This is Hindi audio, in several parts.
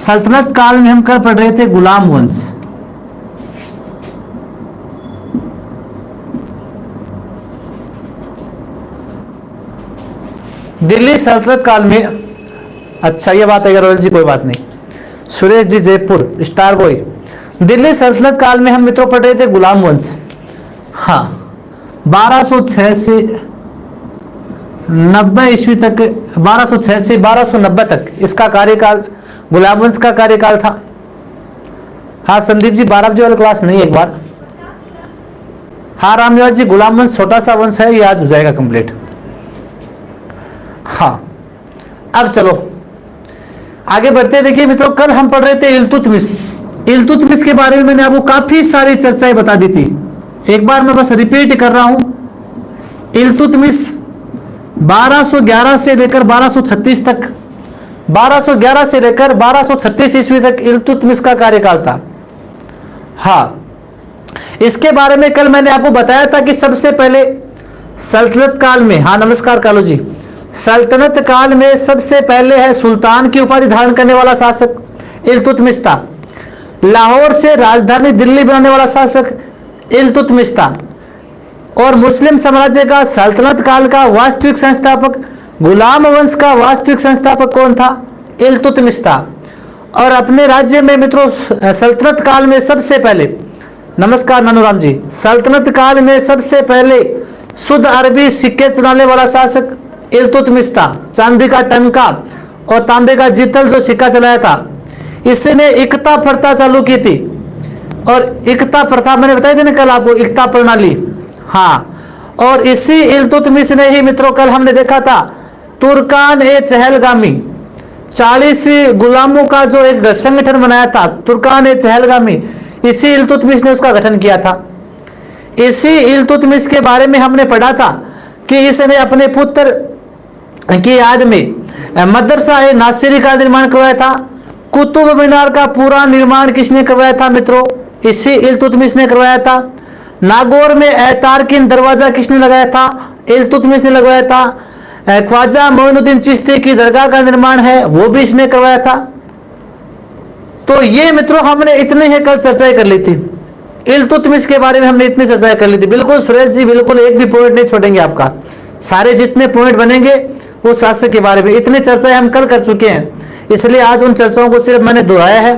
सल्तनत काल में हम कल पढ़ रहे थे गुलाम वंश। दिल्ली सल्तनत काल में, अच्छा ये बात है रोयल जी, कोई बात नहीं। सुरेश जी जयपुर स्टार बॉय, दिल्ली सल्तनत काल में हम मित्रों पढ़ रहे थे गुलाम वंश। हाँ, 1206 से 90 ईस्वी तक, 1206 से 1290 तक इसका कार्यकाल, गुलाम वंश का कार्यकाल था। हाँ संदीप जी, 12 बजे वाला क्लास नहीं एक बार। हाँ रामनिवास जी, गुलाम वंश छोटा सा वंश है, ये आज हो जाएगा कंप्लीट। हाँ अब चलो आगे बढ़ते हैं। देखिए मित्रों, कल हम पढ़ रहे थे इल्तुतमिश। इल्तुतमिश के बारे में मैंने आपको काफी सारी चर्चाएं बता दी थी, एक बार मैं बस रिपीट कर रहा हूं। इल्तुतमिश 1211 से लेकर 1236 तक, 1211 से लेकर 1236 ईस्वी तक इल्तुतमिश का कार्यकाल था। हाँ, इसके बारे में कल मैंने आपको बताया था कि सबसे पहले सल्तनत काल में, हाँ नमस्कार कालू जी, सल्तनत काल में सबसे पहले है सुल्तान की उपाधि धारण करने वाला शासक इल्तुतमिश था। लाहौर से राजधानी दिल्ली बनाने वाला शासक इल्तुतमिश था। और मुस्लिम साम्राज्य का सल्तनत काल का वास्तविक संस्थापक, गुलाम वंश का वास्तविक संस्थापक कौन था? इल्तुतमिश था। और अपने राज्य में मित्रों सल्तनत काल में सबसे पहले, नमस्कार नानूराम जी, सल्तनत काल में सबसे पहले शुद्ध अरबी सिक्के चलाने वाला शासक इल्तुतमिश था। चांदी का टंका और तांबे का जितल जो सिक्का चलाया था, इसने इकता प्रथा चालू की थी। और इकता प्रथा मैंने बताया था ना कल आपको, इकता प्रणाली। हाँ, और इसी इल्तुतमिश ने ही मित्रों कल हमने देखा था तुर्कान ए चहलगामी, 40 गुलामों का जो एक संगठन बनाया था तुर्कान ए चहलगामी, इसी इल्तुतमिश ने उसका गठन किया था। इसी इल्तुतमिश के बारे में हमने पढ़ा था कि इसने अपने पुत्र की याद में मदरसा ए नासिरी का निर्माण करवाया था। कुतुब मीनार का पूरा निर्माण किसने करवाया था मित्रों? इसी इल्तुतमिश ने करवाया था। नागौर में तारकिन दरवाजा किसने लगाया था? इल्तुतमिश ने लगवाया था। ख्वाजा मोइनुद्दीन चिश्ती की दरगाह का निर्माण है, वो भी इसने करवाया था। तो ये मित्रों हमने इतने ही कल चर्चाएं कर ली थी, इल्तुतमिश के बारे में हमने इतनी चर्चाएं कर ली थी। बिल्कुल सुरेश जी, बिल्कुल एक भी पॉइंट नहीं छोड़ेंगे आपका, सारे जितने पॉइंट बनेंगे वो शासक के बारे में, इतनी चर्चाएं हम कल कर चुके हैं, इसलिए आज उन चर्चाओं को सिर्फ मैंने दोहराया है।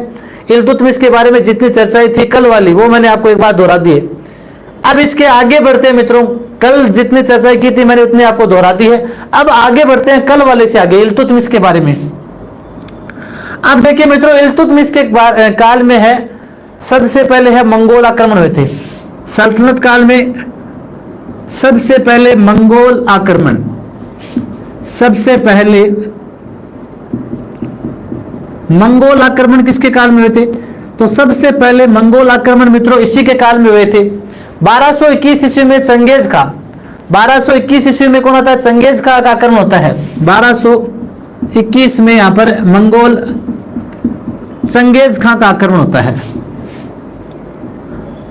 इल्तुतमिश के बारे में जितनी चर्चाएं थी कल वाली, वो मैंने आपको एक बार दोहरा दी है। अब इसके आगे बढ़ते हैं मित्रों, कल जितनी चर्चाएं की थी मैंने उतनी आपको दोहरा दी है। अब आगे बढ़ते हैं कल वाले से आगे, इल्तुतमिश के बारे में। अब देखिए मित्रों, इल्तुतमिश के काल में है, सबसे पहले है मंगोल आक्रमण हुए थे। सल्तनत काल में सबसे पहले मंगोल आक्रमण, सबसे पहले मंगोल आक्रमण किसके काल में हुए थे? तो सबसे पहले मंगोल आक्रमण मित्रों इसी के काल में हुए थे। 1221 ईस्वी में चंगेज का, 1221 ईस्वी में कौन होता है? चंगेज का आक्रमण होता है। 1221 में यहां पर मंगोल चंगेज खां का आक्रमण होता है।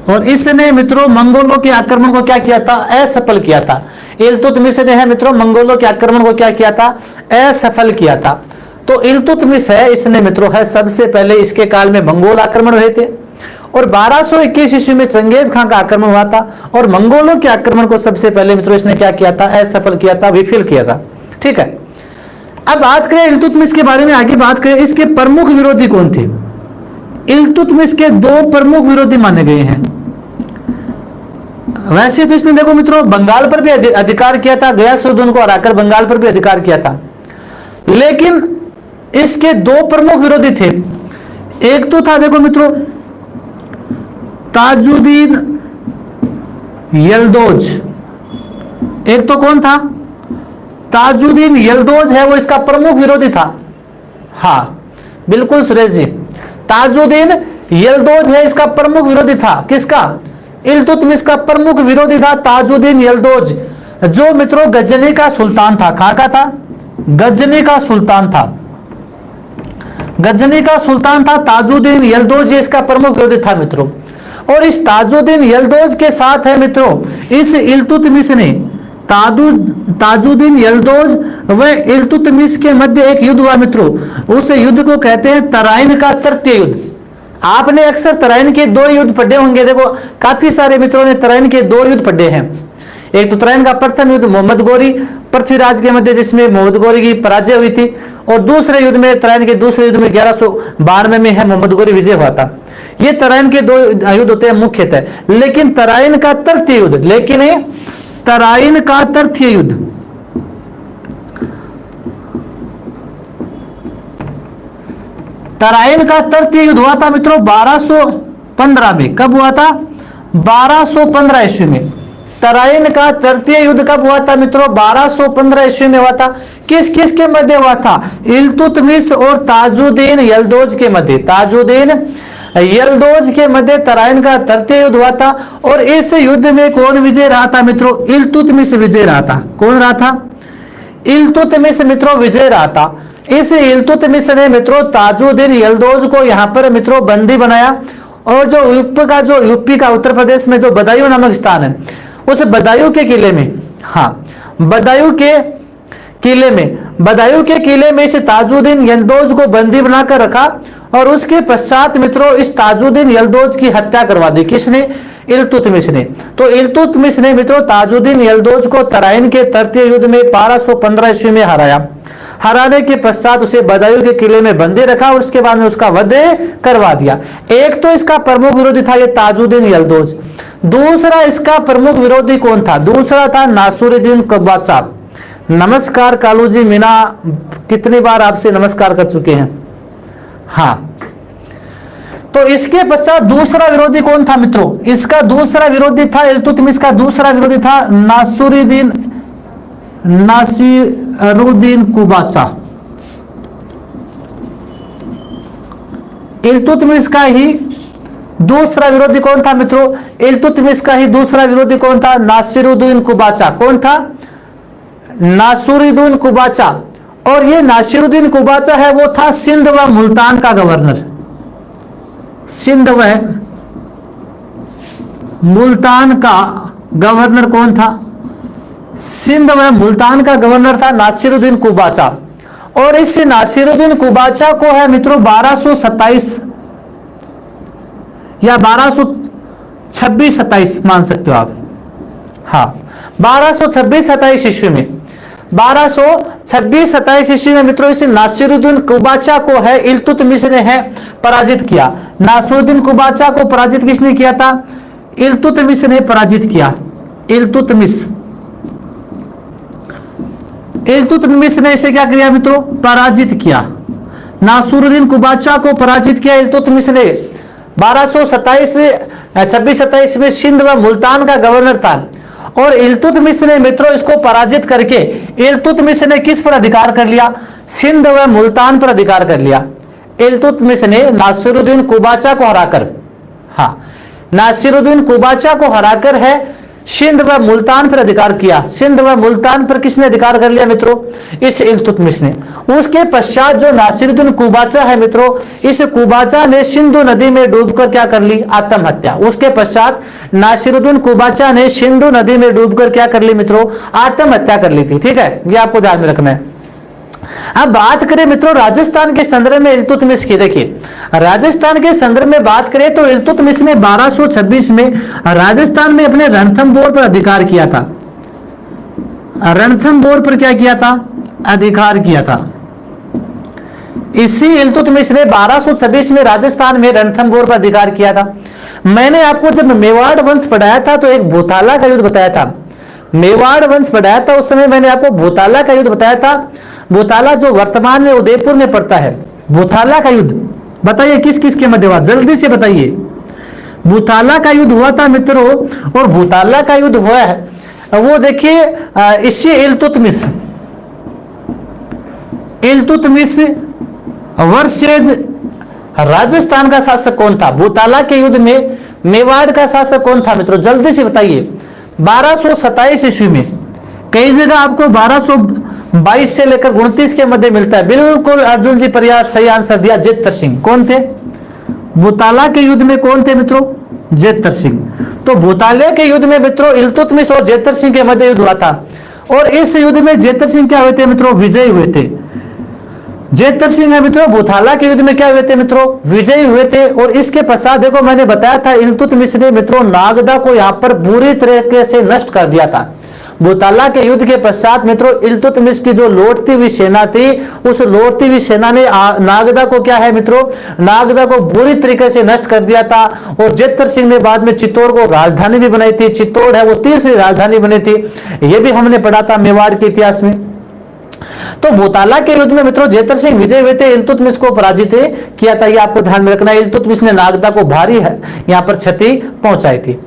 और इसने मित्रों मंगोलों के आक्रमण को क्या किया था? असफल किया था। इल्तुतमिश ने है मित्रों मंगोलों के आक्रमण को क्या किया था? असफल किया था। तो इल्तुतमिश है, इसने मित्रों है सबसे पहले इसके काल में मंगोल आक्रमण हुए थे। और 1221 ईस्वी में चंगेज खां का आक्रमण हुआ था। और मंगोलों के आक्रमण को सबसे पहले मित्रों इसने क्या किया था? असफल किया था, विफल किया था। ठीक है, अब बात करें इल्तुतमिश के बारे में, आगे बात करें इसके प्रमुख विरोधी कौन थे। इल्तुतमिश के दो प्रमुख विरोधी माने गए हैं। वैसे तो इसने देखो मित्रों बंगाल पर भी अधिकार किया था, गयासुद्दीन को हराकर बंगाल पर भी अधिकार किया था, लेकिन इसके दो प्रमुख विरोधी थे। एक तो था देखो मित्रों ताजुद्दीन यल्दौज, एक तो कौन था? ताजुद्दीन यल्दौज है, वो इसका प्रमुख विरोधी था। हाँ बिल्कुल सुरेश जी, ताजुद्दीन यल्दौज है इसका प्रमुख विरोधी था। किसका? इल्तुतमिश का प्रमुख विरोधी था ताजुद्दीन यल्दौज, जो मित्रों गजनी का सुल्तान था। कहां का था? गजनी का सुल्तान था। गजनी का सुल्तान था ताजुद्दीन यल्दौज, इसका प्रमुख विरोधी था मित्रों। और इस ताजुद्दीन यल्दौज के साथ है मित्रों इस इल्तुतमिश ने ताजुद्दीन यल्दौज व इल्तुतमिश के मध्य एक युद्ध हुआ मित्रों। उस युद्ध को कहते हैं तराइन का तृतीय युद्ध। आपने अक्सर तराइन के दो युद्ध पढ़े होंगे। देखो काफी सारे मित्रों ने तराइन के दो युद्ध पढ़े हैं। एक तो तराइन का प्रथम युद्ध मोहम्मद गौरी पृथ्वीराज के मध्य, जिसमें मोहम्मद गौरी की पराजय हुई थी, और दूसरे युद्ध में, तराइन के दूसरे युद्ध में 1192 में है मोहम्मद गौरी विजय हुआ था। ये तराइन के दो युद्ध होते हैं मुख्यतः। लेकिन तराइन का तृतीय युद्ध, तराइन का तृतीय युद्ध, तराइन का तृतीय युद्ध हुआ था मित्रों 1215 में। कब हुआ था? 1215 ईस्वी में। तराइन का तृतीय युद्ध कब हुआ था मित्रों? 1215 ईस्वी में हुआ था। किस किस के मध्य हुआ था? इल्तुतमिश और ताजुद्दीन यल्दौज के मध्य। ताजुद्दीन यल्दौज के मध्य तराइन का तृतीय युद्ध हुआ था। और इस युद्ध में कौन विजय रहा था मित्रों? इल्तुतमिश विजय रहा था। कौन रहा था? इल्तुतमिश मित्रों विजय रहा था। इस इल्तुतमिश ने मित्रों ताजुद्दीन यल्दौज को यहां पर मित्रों बंदी बनाया, और जो यूपी का उत्तर प्रदेश में जो बदायूं नामक स्थान है, उस बदायूं के किले में, बदायूं के किले में इस ताजुद्दीन यल्दौज को बंदी बनाकर रखा। और उसके पश्चात मित्रों इस ताजुद्दीन यल्दौज की हत्या करवा दी। किसने? इल्तुतमिश ने। तो इल्तुतमिश ने मित्रों ताजुद्दीन यल्दौज को तराइन के तृतीय युद्ध में 1215 ईस्वी में हराया। हराने के पश्चात उसे बदायूं के किले में बंदी रखा, और उसके बाद में उसका वध करवा दिया। एक तो इसका प्रमुख विरोधी था ये ताजुद्दीन यल्दौज। दूसरा इसका प्रमुख विरोधी कौन था? दूसरा था नासिरुद्दीन कुबाचा। नमस्कार कालू जी मीना, कितनी बार आपसे नमस्कार कर चुके हैं। तो इसके पश्चात दूसरा विरोधी कौन था मित्रों? इसका दूसरा विरोधी था इल्तुतमिश का दूसरा विरोधी था नासिरुद्दीन कुबाचा। इल्तुतमिश का ही दूसरा विरोधी कौन था मित्रों? इल्तुतमिश का ही दूसरा विरोधी कौन था? नासिरुद्दीन कुबाचा। कौन था? नासिरुद्दीन कुबाचा। और ये नासिरुद्दीन कुबाचा है, वो था सिंध व मुल्तान का गवर्नर। सिंध व मुल्तान का गवर्नर कौन था? सिंध व मुल्तान का गवर्नर था नासिरुद्दीन कुबाचा। और इस नासिरुद्दीन कुबाचा को है मित्रों 1227 या 1226-27 मान सकते हो आप। 1226-27 ईस्वी में, 1226-27 ईस्वी में मित्रों इस नासिरुद्दीन कुबाचा को है इल्तुतमिश ने है पराजित किया। नासिरुद्दीन कुबाचा को पराजित किसने किया था? इल्तुतमिश ने पराजित किया। इल्तुतमिश ने इसे क्या किया मित्रों? पराजित किया। नासिरुद्दीन कुबाचा को पराजित किया इल्तुतमिश ने। 1226-27 में सिंध व मुल्तान का गवर्नर था। और इल्तुतमिश ने मित्रों इसको पराजित करके इल्तुतमिश ने किस पर अधिकार कर लिया? सिंध व मुल्तान पर अधिकार कर लिया। इल्तुतमिश ने नासिरुद्दीन कुबाचा को हराकर, नासिरुद्दीन कुबाचा को हराकर है सिंध व मुल्तान पर अधिकार किया। सिंध व मुल्तान पर किसने अधिकार कर लिया मित्रों? इस इल्तुतमिश ने। उसके पश्चात जो नासिरुद्दीन कुबाचा है मित्रों, इस कुबाचा ने सिंधु नदी में डूबकर क्या कर ली? आत्महत्या। उसके पश्चात नासिरुद्दीन कुबाचा ने सिंधु नदी में डूबकर क्या कर ली मित्रों? आत्महत्या कर ली थी। ठीक है, ये आपको ध्यान में रखना है। अब बात करें मित्रों राजस्थान के संदर्भ में इल्तुतमिश की। देखिए राजस्थान के संदर्भ में बात करें तो इल्तुतमिश ने 1226 में राजस्थान में अपने रणथंभौर पर अधिकार किया था। रणथंभौर पर क्या किया था? अधिकार किया था। इसी इल्तुतमिश ने 1226 में राजस्थान में रणथंभौर पर अधिकार किया था। मैंने आपको जब मेवाड़ वंश पढ़ाया था तो एक भूताला का युद्ध बताया था। मेवाड़ वंश पढ़ाया था उस समय मैंने आपको भूताला का युद्ध बताया था। भूताला जो वर्तमान में उदयपुर में पड़ता है, भूताला का युद्ध बताइए किस किस के मध्य हुआ? जल्दी से बताइए। भूताला का युद्ध हुआ था मित्रों, और भूताला का युद्ध हुआ है वो देखिए इसी इल्तुतमिश वर्सेज राजस्थान का शासक कौन था? भूताला के युद्ध में मेवाड़ का शासक कौन था मित्रों? जल्दी से बताइए। 1227 ईस्वी में। कई जगह आपको 1222 से लेकर 29 के मध्य मिलता है। बिल्कुल अर्जुन जी प्रयास सही आंसर दिया। जित्तर सिंह कौन थे? भूताला के युद्ध में कौन थे मित्रों? जेतर सिंह। तो भूताल्या के युद्ध में मित्रों इल्तुतमिश और जेतर सिंह के मध्य युद्ध हुआ था, और इस युद्ध में जेतर सिंह क्या हुए थे मित्रों, विजयी हुए थे। जेतर सिंह है मित्रों भूताला के युद्ध में क्या हुए थे मित्रों, विजयी हुए थे। और इसके पश्चात देखो मैंने बताया था इल्तुतमिश ने मित्रों नागदा को यहां पर बुरी तरीके से नष्ट कर दिया था। भूताला के युद्ध के पश्चात मित्रों इल्तुतमिश की जो लौटती हुई सेना थी, उस लौटती हुई सेना ने नागदा को क्या है मित्रों, नागदा को बुरी तरीके से नष्ट कर दिया था। और जेतर सिंह ने बाद में चित्तौड़ को राजधानी भी बनाई थी। चित्तौड़ है वो तीसरी राजधानी बनी थी, ये भी हमने पढ़ा था मेवाड़ के इतिहास में। तो भूताला के युद्ध में मित्रों जेतर सिंह विजय हुए थे, इल्तुतमिश को पराजित किया था। ये आपको ध्यान में रखना है। इल्तुतमिश ने नागदा को भारी यहां पर क्षति पहुंचाई थी।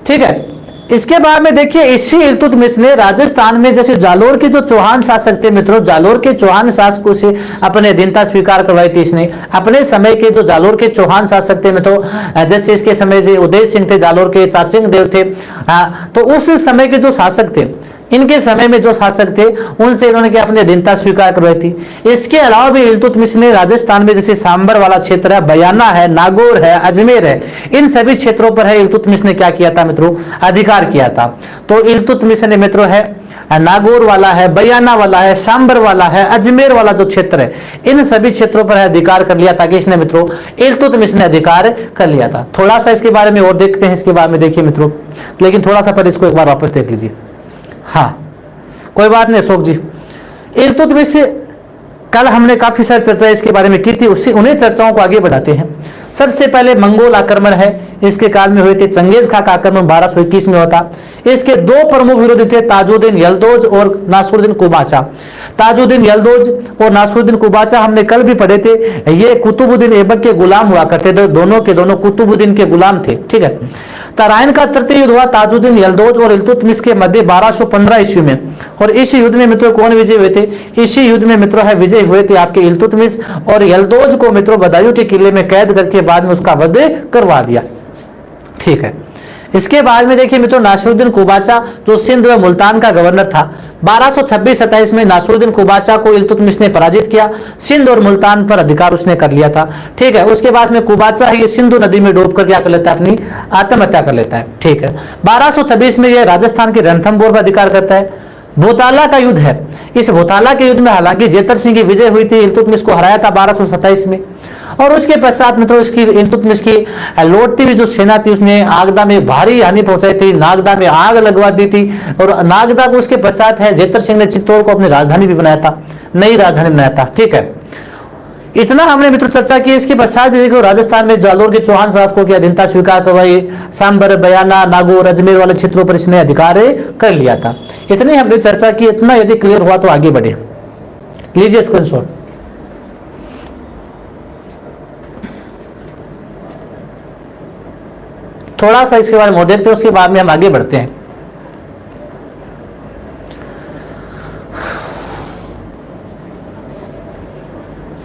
ठीक है, इसके बाद में देखिए इसी इल्तुतमिश ने राजस्थान में जैसे जालोर के जो चौहान शासक थे मित्रों, जालोर के चौहान शासकों से अपने अधीनता स्वीकार करवाई थी इसने। अपने समय के जो जालोर के चौहान शासक थे मित्रों, जैसे इसके समय जो उदय सिंह थे, जालोर के चाचिंग देव थे, तो उस समय के जो शासक थे, इनके समय में जो शासक थे उनसे इन्होंने क्या अपनी अधीनता स्वीकार करवाई थी। इसके अलावा भी इल्तुतमिश ने राजस्थान में जैसे सांबर वाला क्षेत्र है, बयाना है, नागौर है, अजमेर है, इन सभी क्षेत्रों पर है इल्तुतमिश ने क्या किया था मित्रों, अधिकार किया था। तो इल्तुतमिश ने मित्रों है नागौर वाला है, बयाना वाला है, सांबर वाला है, अजमेर वाला जो क्षेत्र है, इन सभी क्षेत्रों पर अधिकार कर लिया था। किसने मित्रों, इल्तुतमिश ने अधिकार कर लिया था। थोड़ा सा इसके बारे में और देखते हैं, इसके बारे में देखिए मित्रों, लेकिन थोड़ा सा पर इसको एक बार वापस देख लीजिए। हाँ कोई बात नहीं अशोक जी, इल्तुतमिश से कल हमने काफी सारी चर्चा इसके बारे में की थी, उससे उन्हें चर्चाओं को आगे बढ़ाते हैं। सबसे पहले मंगोल आक्रमण है, इसके काल में हुए थे। चंगेज खां का आक्रमण 1221 में होता। इसके दो प्रमुख विरोधी थे, ताजुद्दीन यलदौज और नासरुद्दीन कुबाचा। ताजुद्दीन यलदौज और नासरुद्दीन कुबाचा हमने कल भी पढ़े थे, ये कुतुबुद्दीन ऐबक के गुलाम हुआ करते थे, दोनों के दोनों कुतुबुद्दीन के गुलाम थे। ठीक है, तराइन का तृतीय युद्ध हुआ ताजुद्दीन यलदौज और इल्तुतमिश के मध्य 1215 ईस्वी में। और इस युद्ध में मित्रों कौन विजय हुए थे, इसी युद्ध में मित्रों है विजय हुए थे आपके इल्तुतमिश, और यलदौज को मित्रों बदायूं के किले में कैद करके बाद में उसका वध करवा दिया। ठीक है, इसके बाद में देखिए मित्रों नासरुद्दीन कुबाचा जो सिंध व मुल्तान का गवर्नर था, 1226-27 में नासरुद्दीन कुबाचा को इल्तुतमिश ने पराजित किया। सिंध और मुल्तान पर अधिकार उसने कर लिया था। ठीक है, उसके बाद में कुबाचा है ये सिंधु नदी में डूबकर क्या कर लेता है, अपनी आत्महत्या कर लेता है। ठीक है, 1226 में यह राजस्थान के रणथंभौर पर अधिकार करता है। भूताला का युद्ध है, इस भूताला के युद्ध में हालांकि जेतर सिंह की विजय हुई थी, इल्तुतमिश को हराया था 1227 में। और उसके पश्चात मित्रों इसकी इल्तुतमिश की लौटती हुई जो सेना थी उसने आगदा में भारी हानि पहुंचाई थी, नागदा में आग लगवा दी थी। और नागदा को उसके पश्चात है जेतर सिंह ने चित्तौड़ को अपनी राजधानी भी बनाया था, नई राजधानी बनाया था। ठीक है, इतना हमने मित्रों चर्चा की। इसके पश्चात भी देखो राजस्थान में जालोर के चौहान शासकों की अधीनता स्वीकार करवाई, सांबर, बयाना, नागौर, अजमेर वाले क्षेत्रों पर इसने अधिकार कर लिया था। इतनी हमने चर्चा की। इतना यदि क्लियर हुआ तो आगे बढ़े, लीजिए स्क्रीनशॉट। थोड़ा सा इसके बारे में देखते हैं, उसके बाद में हम आगे बढ़ते हैं।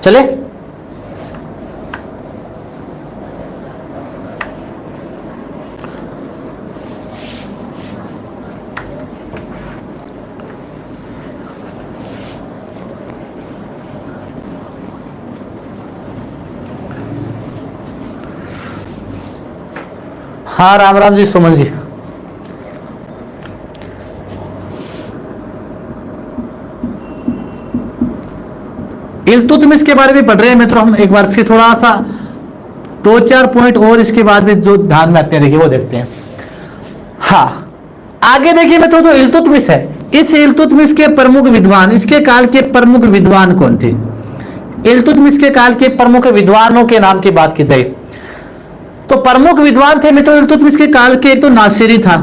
चले, हाँ राम राम जी सुमन जी। इल्तुतमिश के बारे में पढ़ रहे हैं मित्रों हम, एक बार फिर थोड़ा सा 2-4 पॉइंट और इसके बाद में जो ध्यान में आते हैं देखिए वो देखते हैं। हाँ आगे देखिए मित्रों जो इल्तुतमिश है, इस इल्तुतमिश के प्रमुख विद्वान, इसके काल के प्रमुख विद्वान कौन थे? इल्तुतमिश के काल के प्रमुख विद्वानों के नाम की बात की जाए तो प्रमुख विद्वान थे मित्रों इल्तुतमिश के काल के, एक तो नासिरी था,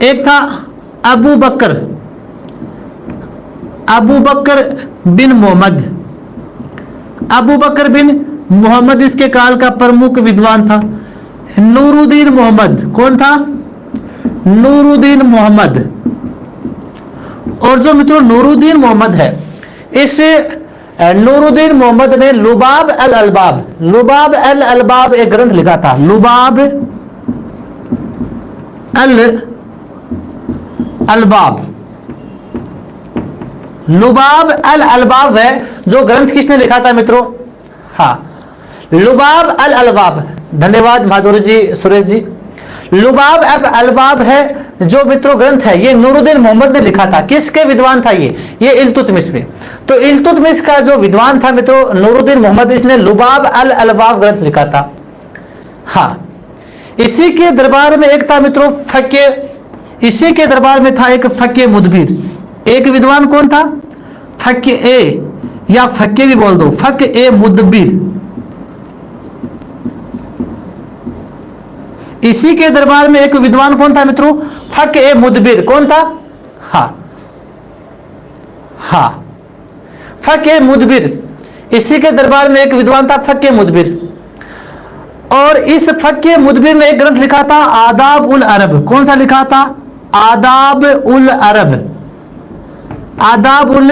एक था अबू बकर बिन मोहम्मद। अबू बकर बिन मोहम्मद इसके काल का प्रमुख विद्वान था। नूरुद्दीन मोहम्मद, कौन था? नूरुद्दीन मोहम्मद। और जो मित्रों नूरुद्दीन मोहम्मद है, इस नूरुद्दीन मोहम्मद ने लुबाब अल अलबाब एक ग्रंथ लिखा था। लुबाब अल अलबाब है जो ग्रंथ किसने लिखा था मित्रों? हाँ लुबाब अल अलबाब, धन्यवाद माधुरी जी, सुरेश जी। लुबाब अल अलबाब है जो मित्रों ग्रंथ है, ये नूरुद्दीन मोहम्मद ने लिखा था। किसके विद्वान था ये इल्तुतमिश में। तो इल्तुतमिश का जो विद्वान था मित्रों नूरुद्दीन मोहम्मद, इसने लुबाब अल अलबाब ग्रंथ लिखा था। हाँ, इसी के दरबार में एक था मित्रों फक्के, इसी के दरबार में था एक फक्के मुदबिर। एक विद्वान कौन था? फक्के ए, या फक्के भी बोल दो, फक ए मुदबिर। इसी के दरबार में एक विद्वान कौन था मित्रों? फक ए मुदबिर। कौन था? हाँ, फक ए मुदबिर। इसी के दरबार में एक विद्वान था फक ए मुदबिर। और इस फक ए मुदबिर ने एक ग्रंथ लिखा था आदाब उल अरब। कौन सा लिखा था? आदाब उल अरब, आदाब उल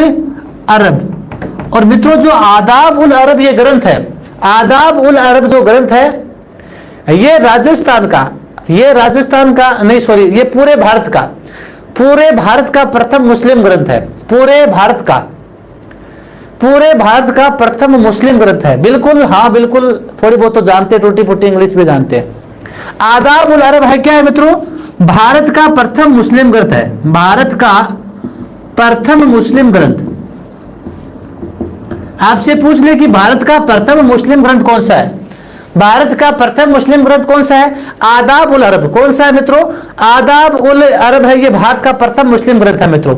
अरब। और मित्रों जो आदाब उल अरब ये ग्रंथ है, आदाब उल अरब जो ग्रंथ है, ये राजस्थान का नहीं सॉरी, ये पूरे भारत का प्रथम मुस्लिम ग्रंथ है। पूरे भारत का प्रथम मुस्लिम ग्रंथ है। बिल्कुल, हाँ बिल्कुल, थोड़ी बहुत तो जानते, टूटी फूटी इंग्लिश भी जानते हैं। आदाब उल अरब है क्या है मित्रों? भारत का प्रथम मुस्लिम ग्रंथ है। भारत का प्रथम मुस्लिम ग्रंथ। आपसे पूछ ले कि भारत का प्रथम मुस्लिम ग्रंथ कौन सा है? भारत का प्रथम मुस्लिम ग्रंथ कौन सा है? आदाब उल अरब। कौन सा है मित्रों? आदाब उल अरब है, ये भारत का प्रथम मुस्लिम ग्रंथ है मित्रों।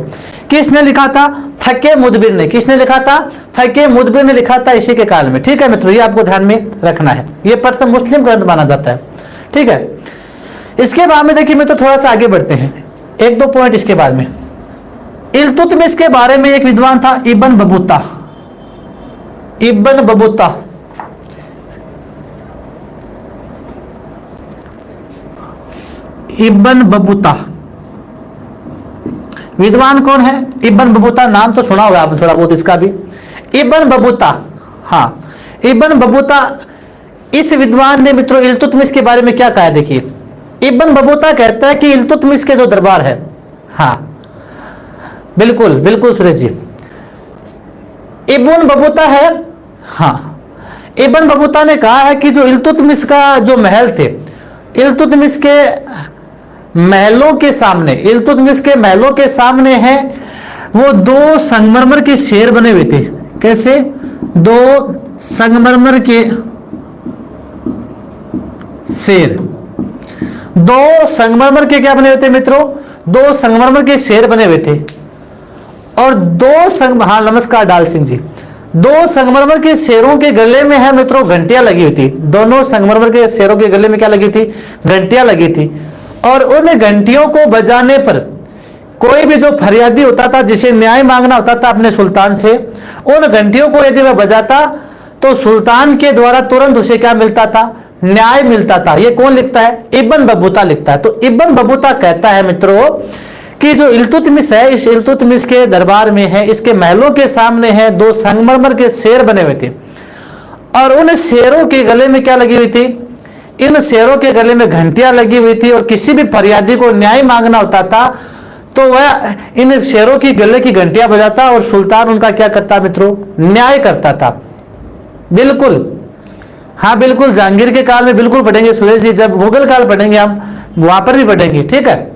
किसने लिखा था? फक्के मुदबिर ने। किसने लिखा था? फक्के मुदबिर ने लिखा था इसी के काल में। ठीक है मित्रों, ये आपको ध्यान में रखना है, ये प्रथम मुस्लिम ग्रंथ माना जाता है। ठीक है, इसके बाद में देखिए मित्रों थोड़ा सा आगे बढ़ते हैं, एक दो पॉइंट इसके बाद में। इल्तुतमिश के बारे में एक विद्वान था इब्न बबूता। इब्न बबूता, इब्न बबूता विद्वान कौन है? इब्न बबूता, नाम तो सुना होगा आपने थोड़ा बहुत इसका भी। इब्न बबूता, हाँ इब्न बबूता, इस विद्वान ने मित्रों इल्तुतमिश के बारे में क्या कहा है? देखिए, इब्न बबूता कहता है कि इल्तुतमिश के जो दरबार है, हाँ बिल्कुल बिल्कुल सुरेश जी, इब्न बबूता है। हाँ, इब्न बबूता ने कहा है कि जो इल्तुतमिश का जो महल थे, इल्तुतमिश के महलों के सामने, इल्तुतमिश के महलों के सामने है वो दो संगमरमर के शेर बने हुए थे। कैसे? दो संगमरमर के शेर, दो संगमरमर के क्या बने हुए थे मित्रों? दो संगमरमर के शेर बने हुए थे। और हाँ नमस्कार डाल सिंह जी, दो संगमरमर के शेरों के गले में है मित्रों घंटियां लगी हुई थी। दोनों संगमरमर के शेरों के गले में क्या लगी थी? घंटियां लगी थी। और उन घंटियों को बजाने पर कोई भी जो फरियादी होता था, जिसे न्याय मांगना होता था अपने सुल्तान से, उन घंटियों को यदि वह बजाता तो सुल्तान के द्वारा तुरंत उसे क्या मिलता था? न्याय मिलता था। ये कौन लिखता है? इब्न बबूता लिखता है। तो इब्न बबूता कहता है मित्रों कि जो इल्तुतमिश है, इस इल्तुतमिश के दरबार में है, इसके महलों के सामने है दो संगमरमर के शेर बने हुए थे। और उन शेरों के गले में क्या लगी हुई थी? इन शेरों के गले में घंटियां लगी हुई थी। और किसी भी फरियादी को न्याय मांगना होता था तो वह इन शेरों की गले की घंटियां बजाता और सुल्तान उनका क्या करता मित्रों? न्याय करता था। बिल्कुल, हाँ बिल्कुल, जहांगीर के काल में बिल्कुल पढ़ेंगे सुरेश जी, जब मुगल काल पढ़ेंगे हम वहां पर भी पढ़ेंगे। ठीक है,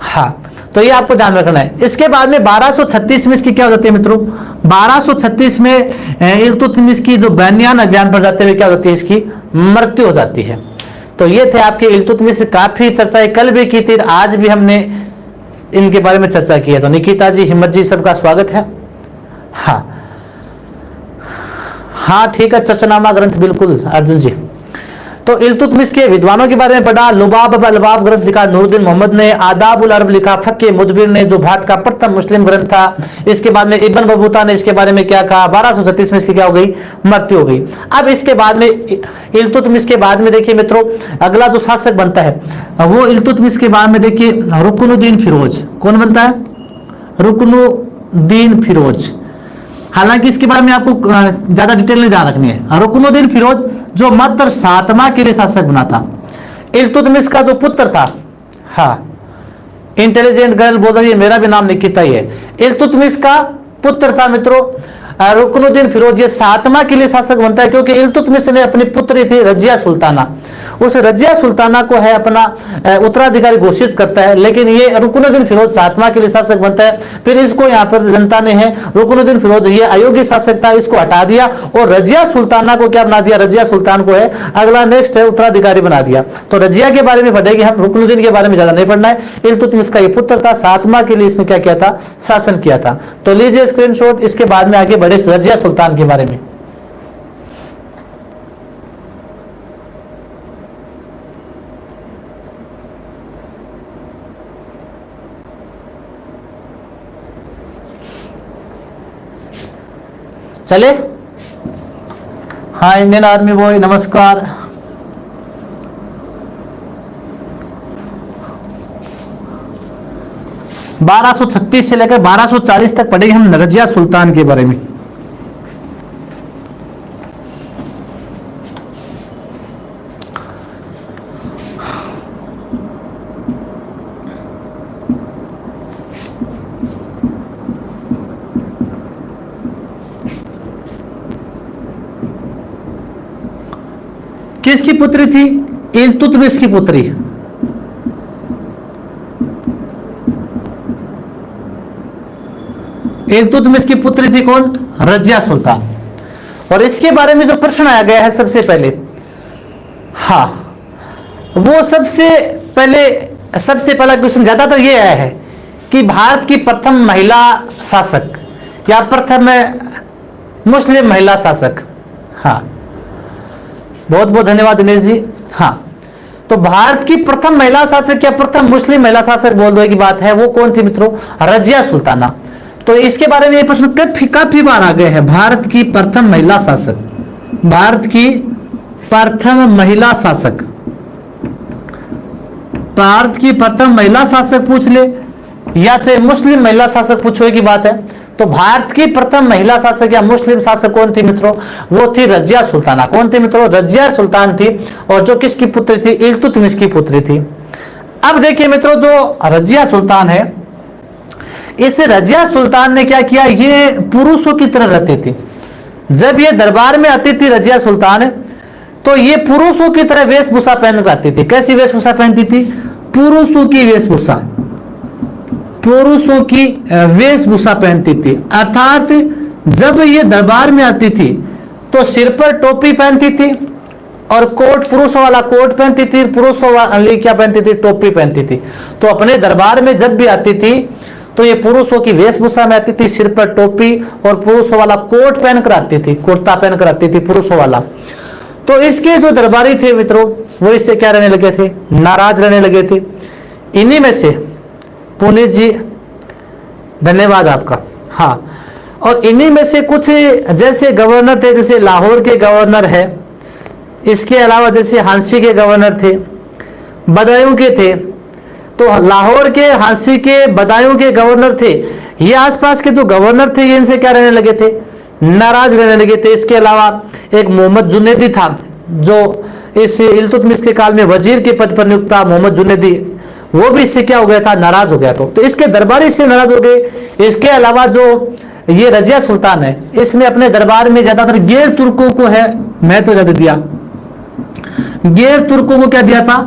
हाँ तो ये आपको ध्यान रखना है। इसके बाद में 1236 में इसकी क्या हो जाती है मित्रों? 1236 में इल्तुतमिश की जो बैनियान अभियान पर जाते हुए क्या होती है? इसकी मृत्यु हो जाती है। तो ये थे आपके इल्तुतमिश, काफी चर्चाएं कल भी की थी, आज भी हमने इनके बारे में चर्चा की है। तो निकिता जी, हिम्मत जी, सबका स्वागत है। हाँ ठीक है, चचनामा ग्रंथ बिल्कुल अर्जुन जी। तो इल्तुतमिश के विद्वानों के बारे में पढ़ा। लुबाब अलबाब ग्रंथ लिखा नूरुद्दीन मोहम्मद ने। आदाब उल अरब लिखा फक्के मुदबिर ने, जो भारत का प्रथम मुस्लिम ग्रंथ था। इसके बाद में इब्न बबूता ने इसके बारे में क्या कहा? 1236 में इसकी क्या हो गई? मृत्यु हो गई। अब इसके बाद में इल्तुतमिश के बाद में देखिए मित्रों अगला जो शासक बनता है वो इल्तुतमिश के बाद में देखिए रुकनुद्दीन फिरोज। कौन बनता है? रुकनुद्दीन फिरोज। हालांकि इसके बारे में आपको ज्यादा डिटेल नहीं ध्यान रखनी है। रुकनुद्दीन फिरोज जो मात्र 7वां के लिए शासक बना था। इल्तुतमिश का जो पुत्र था, हाँ इंटेलिजेंट गर्ल बोल रही है, मेरा भी नाम निकिता ही है। इल्तुतमिश का पुत्र था मित्रों रुकनुद्दीन फिरोज ये 7वां किले शासक बनता है, क्योंकि इल्तुतमिश ने अपनी पुत्री थी रजिया सुल्ताना, उस रजिया सुल्ताना को है अपना उत्तराधिकारी घोषित करता है, लेकिन ये रुकनुद्दीन फिरोज 7वां किले शासक बनता है। फिर इसको यहाँ पर जनता ने है रुकनुद्दीन फिरोज ये अयोग्य शासक था, इसको हटा दिया और रजिया सुल्ताना को क्या बना दिया, रजिया सुल्तान को है अगला नेक्स्ट है उत्तराधिकारी बना दिया। तो रजिया के बारे में पढ़ेंगे हम, रुकनुद्दीन के बारे में ज्यादा नहीं पढ़ना है। इल्तुतमिश का ये पुत्र था, 7वां के लिए इसने क्या किया था, शासन किया था। तो लीजिए स्क्रीनशॉट, इसके बाद में आगे बढ़े रजिया सुल्तान के बारे में। चले, हाँ इंडियन आर्मी बॉय नमस्कार। बारह सौ 36 से लेकर 1240 तक पढ़ेंगे हम रजिया सुल्तान के बारे में। किसकी पुत्री थी, इल्तुतमिश की पुत्री। इल्तुतमिश की पुत्री थी कौन, रजिया सुल्तान। और इसके बारे में जो प्रश्न आया गया है सबसे पहले, हाँ वो सबसे पहला क्वेश्चन ज्यादातर ये आया है कि भारत की प्रथम महिला शासक या प्रथम मुस्लिम महिला शासक। हाँ बहुत बहुत धन्यवाद दिनेश जी। हाँ तो भारत की प्रथम महिला शासक या प्रथम मुस्लिम महिला शासक बोल दो की बात है, वो कौन थी मित्रों, रजिया सुल्ताना। तो इसके बारे में ये प्रश्न काफी बार आ गए हैं। भारत की प्रथम महिला शासक, भारत की प्रथम महिला शासक, भारत की प्रथम महिला शासक पूछ ले या चाहे मुस्लिम महिला शासक पूछो की बात है। तो भारत की प्रथम महिला शासक या मुस्लिम शासक कौन थी मित्रों, वो थी रजिया सुल्ताना। कौन थी मित्रों, रजिया सुल्तान थी, और जो किसकी पुत्री थी, इल्तुतमिश की पुत्री थी। अब देखिए मित्रों, जो रजिया सुल्तान है, इस रजिया सुल्तान ने क्या किया, ये पुरुषों की तरह रहती थी। जब ये दरबार में आती थी रजिया सुल्तान, तो ये पुरुषों की तरह वेशभूषा पहन कर आती थी। कैसी वेशभूषा पहनती थी, पुरुषों की वेशभूषा, पुरुषों की वेशभूषा पहनती थी। अर्थात जब ये दरबार में आती थी तो सिर पर टोपी पहनती थी और कोट, पुरुषों वाला कोट पहनती थी, पुरुषों वाली क्या पहनती थी, टोपी पहनती थी। तो अपने दरबार में जब भी आती थी तो ये पुरुषों की वेशभूषा में आती थी, सिर पर टोपी और पुरुषों वाला कोट पहनकर आती थी, कुर्ता पहनकर आती थी पुरुषों वाला। तो इसके जो दरबारी थे मित्रों, वो इससे क्या रहने लगे थे, नाराज रहने लगे थे। इन्हीं में से पुनीत जी धन्यवाद आपका। हाँ और इन्हीं में से कुछ जैसे गवर्नर थे, जैसे लाहौर के गवर्नर है, इसके अलावा जैसे हांसी के गवर्नर थे, बदायूं के थे। तो लाहौर के, हांसी के, बदायूं के गवर्नर थे। ये आसपास के जो गवर्नर थे ये इनसे क्या रहने लगे थे, नाराज रहने लगे थे। इसके अलावा एक मोहम्मद जुनैदी था, जो इस इल्तुतमिश के काल में वजीर के पद पर नियुक्त था, मोहम्मद जुनैदी, वो भी इससे क्या हो गया था, नाराज हो गया। तो इसके दरबारी इससे नाराज हो गए। इसके अलावा जो ये रजिया सुल्तान है, इसने अपने दरबार में ज्यादातर गैर तुर्कों को है महत्व ज्यादा दिया। गैर तुर्कों को क्या दिया था,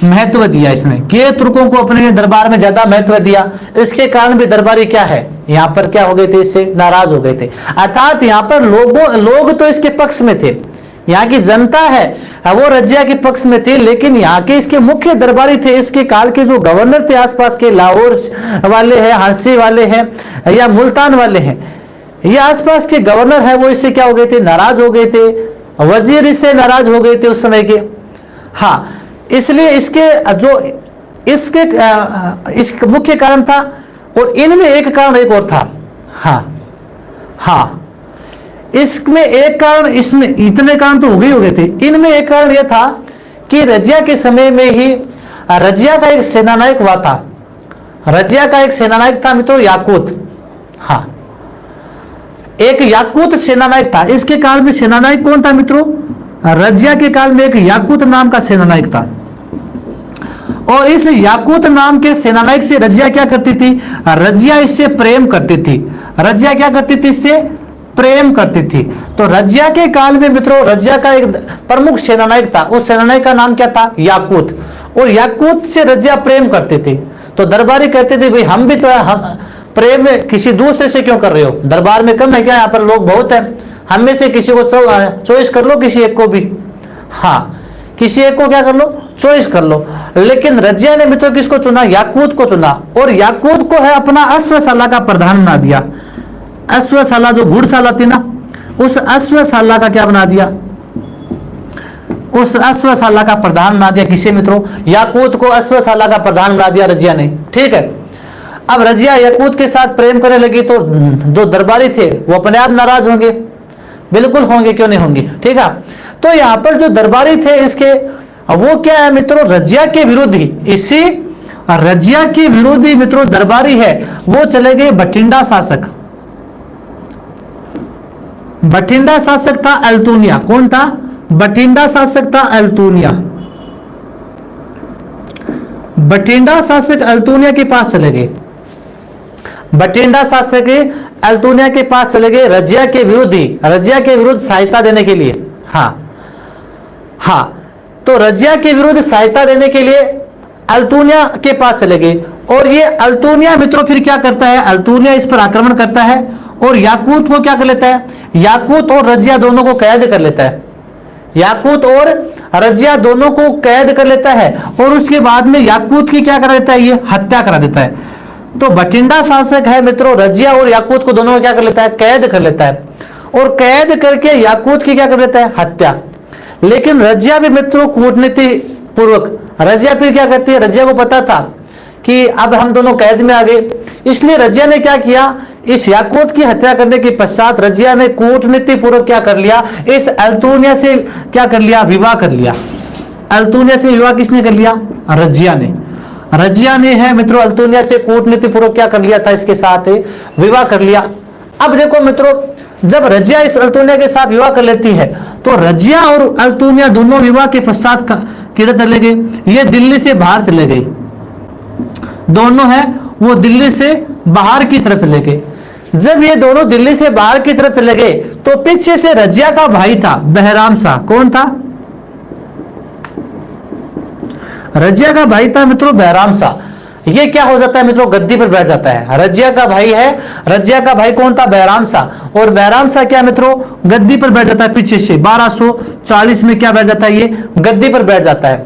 महत्व दिया। इसने गैर तुर्कों को अपने दरबार में ज्यादा महत्व दिया। इसके कारण भी दरबारी क्या है, यहाँ पर क्या हो गए थे, इससे नाराज हो गए थे। अर्थात यहाँ पर लोग तो इसके पक्ष में थे, यहाँ की जनता है वो रजिया के पक्ष में थी, लेकिन यहाँ के इसके मुख्य दरबारी थे, इसके काल के जो गवर्नर थे आसपास के, लाहौर वाले हैं, हांसी वाले हैं या मुल्तान वाले हैं, ये आसपास के गवर्नर है, वो इससे क्या हो गए थे, नाराज हो गए थे। वजीर इससे नाराज हो गए थे उस समय के। हाँ इसलिए इसके मुख्य कारण था। और इनमें एक कारण एक और था। हाँ इसमें एक कारण, इसमें इतने कारण तो हो गए थे। इनमें एक कारण यह था कि रजिया के समय में ही रजिया का एक सेनानायक हुआ था। रजिया का एक सेनानायक था मित्रों, याकूत। हाँ एक याकूत सेनानायक था। इसके काल में सेनानायक कौन था मित्रों, रजिया के काल में एक याकूत नाम का सेनानायक था। और इस याकूत नाम के सेनानायक से रजिया क्या करती थी, रजिया इससे प्रेम करती थी। रजिया क्या करती थी, इससे प्रेम करती थी। तो रजिया के काल में मित्रों रजिया का एक प्रमुख सेनानायक था, उस सेनानायक का नाम क्या था? याकूत। और याकूत से रजिया प्रेम करते थे। तो दरबारी कहते थे भाई हम भी तो हम प्रेम किसी दूसरे से क्यों कर रहे हो? दरबार में कम है क्या? यहाँ पर लोग बहुत है, हम में से किसी को चॉइस कर लो, किसी एक को भी, हाँ किसी एक को क्या कर लो? चॉइस कर लो। लेकिन रजिया ने मित्रों किसको चुना? याकूत को चुना। और याकूत को है अपना अश्वशाला का प्रधान बना दिया। अश्वशाला जो घुड़शाला थी ना, उस अश्वशाला का क्या बना दिया? उस अश्वशाला का प्रधान बना दिया। किसे मित्रों? याकूत को अश्वशाला का प्रधान बना दिया रजिया ने। ठीक है, अब रजिया याकूत के साथ प्रेम करने लगी तो जो दरबारी थे वो अपने आप नाराज होंगे, बिल्कुल होंगे, क्यों नहीं होंगे? ठीक है, तो यहाँ पर जो दरबारी थे इसके वो क्या है मित्रों? रजिया के विरोधी, इसी रजिया के विरोधी मित्रों दरबारी है वो चले गए बठिंडा शासक। बठिंडा शासक था अल्तुनिया। कौन था? बठिंडा शासक था अल्तुनिया। बठिंडा शासक अल्तुनिया के पास चले गए। बठिंडा शासक अल्तुनिया के पास चले गए रजिया के विरोधी, रजिया के विरुद्ध सहायता देने के लिए। हाँ, तो रजिया के विरुद्ध सहायता देने के लिए अल्तुनिया के पास चले गए। और ये अल्तुनिया मित्रों फिर क्या करता है? अल्तुनिया इस पर आक्रमण करता है और याकूत को क्या कर लेता है? याकूत और रजिया दोनों को कैद कर लेता है। याकूत और रजिया दोनों को कैद कर लेता है और उसके बाद में याकूत की क्या करा देता है? ये हत्या करा देता है। तो बठिंडा शासक है मित्रों रजिया और याकूत को दोनों को क्या कर लेता है? कैद कर लेता है। और कैद करके याकूत की क्या कर देता है? हत्या। लेकिन रजिया भी मित्रों कूटनीति पूर्वक, रजिया फिर क्या करती है? रजिया को पता था कि अब हम दोनों कैद में आ गए, इसलिए रजिया ने क्या किया? इस याकूत की हत्या करने के पश्चात रजिया ने कूटनीति पूर्वक क्या कर लिया? इस अल्तुनिया से क्या कर लिया? विवाह कर लिया। अल्तुनिया से विवाह किसने कर लिया? रजिया ने। रजिया ने है मित्रों अल्तुनिया से कूटनीति पूर्वक क्या कर लिया था? इसके साथ विवाह कर लिया। अब देखो मित्रों, जब रजिया इस अल्तुनिया के साथ विवाह कर लेती है तो रजिया और अल्तुनिया दोनों विवाह के पश्चात किधर चले गए? ये दिल्ली से बाहर चले गए। दोनों है वो दिल्ली से बाहर की तरफ चले गए। जब ये दोनों दिल्ली से बाहर की तरफ चले गए तो पीछे से रजिया का भाई था बहराम शाह। कौन था? रजिया का भाई था मित्रों बहराम शाह। ये क्या हो जाता है मित्रों? गद्दी पर बैठ जाता है। रजिया का भाई है, रजिया का भाई कौन था? बहराम शाह। और बहराम शाह क्या मित्रों? गद्दी पर बैठ जाता है पीछे से। 1240 में क्या बैठ जाता है? ये गद्दी पर बैठ जाता है।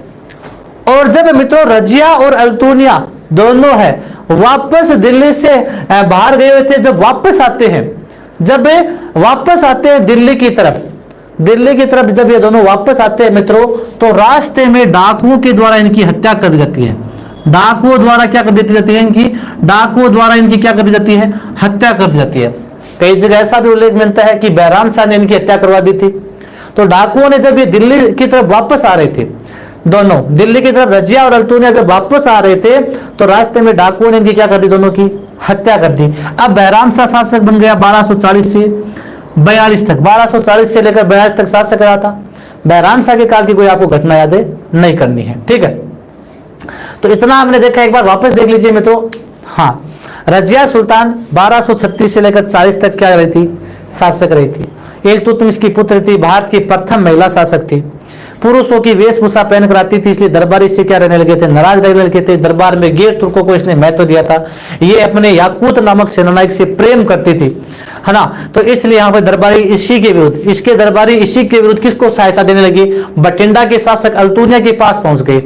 और जब मित्रों रजिया और अल्तुनिया दोनों है वापस दिल्ली से बाहर गए हुए थे, जब वापस आते हैं, जब वापस आते हैं दिल्ली की तरफ, दिल्ली की तरफ जब ये दोनों वापस आते हैं मित्रों तो रास्ते में डाकुओं के द्वारा इनकी हत्या कर दी जाती है। डाकुओं द्वारा क्या कर दी जाती है? इनकी डाकुओं द्वारा इनकी क्या कर दी जाती है? हत्या कर दी जाती है। कई जगह ऐसा भी उल्लेख मिलता है कि बहराम शाह ने इनकी हत्या करवा दी थी। तो डाकुओं ने जब ये दिल्ली की तरफ वापस आ रहे थे, दोनों दिल्ली की तरफ रजिया और अल्तुनिया जब वापस आ रहे थे तो रास्ते में डाकुओं ने इनकी क्या कर दी? दोनों की हत्या कर दी। अब बहराम शाह शासक बन गया 1240 से 42 तक। 1240 से लेकर 42 तक शासक रहा था। बहराम शाह के काल की कोई आपको घटना याद नहीं करनी है। ठीक है, तो इतना हमने देखा। एक बार वापस देख लीजिए मित्रों। हाँ, रजिया सुल्तान 1236 से लेकर 40 तक क्या रही थी? शासक रही थी। इल्तुतमिश की पुत्र थी, भारत की प्रथम महिला शासक थी। पुरुषों की वेशभूषा पहनकर आती थी, इसलिए दरबारी से क्या रहने लगे थे? नाराज रहने लगे थे। दरबार में गैर तुर्कों को इसने महत्व दिया था। ये अपने याकूत नामक सेनानायक से प्रेम करती थी, है ना। तो इसलिए यहाँ पर दरबारी इसी के विरुद्ध, इसके दरबारी इसी के विरुद्ध किसको सहायता देने लगी? बठिंडा के शासक अल्तुनिया के पास पहुंच गए।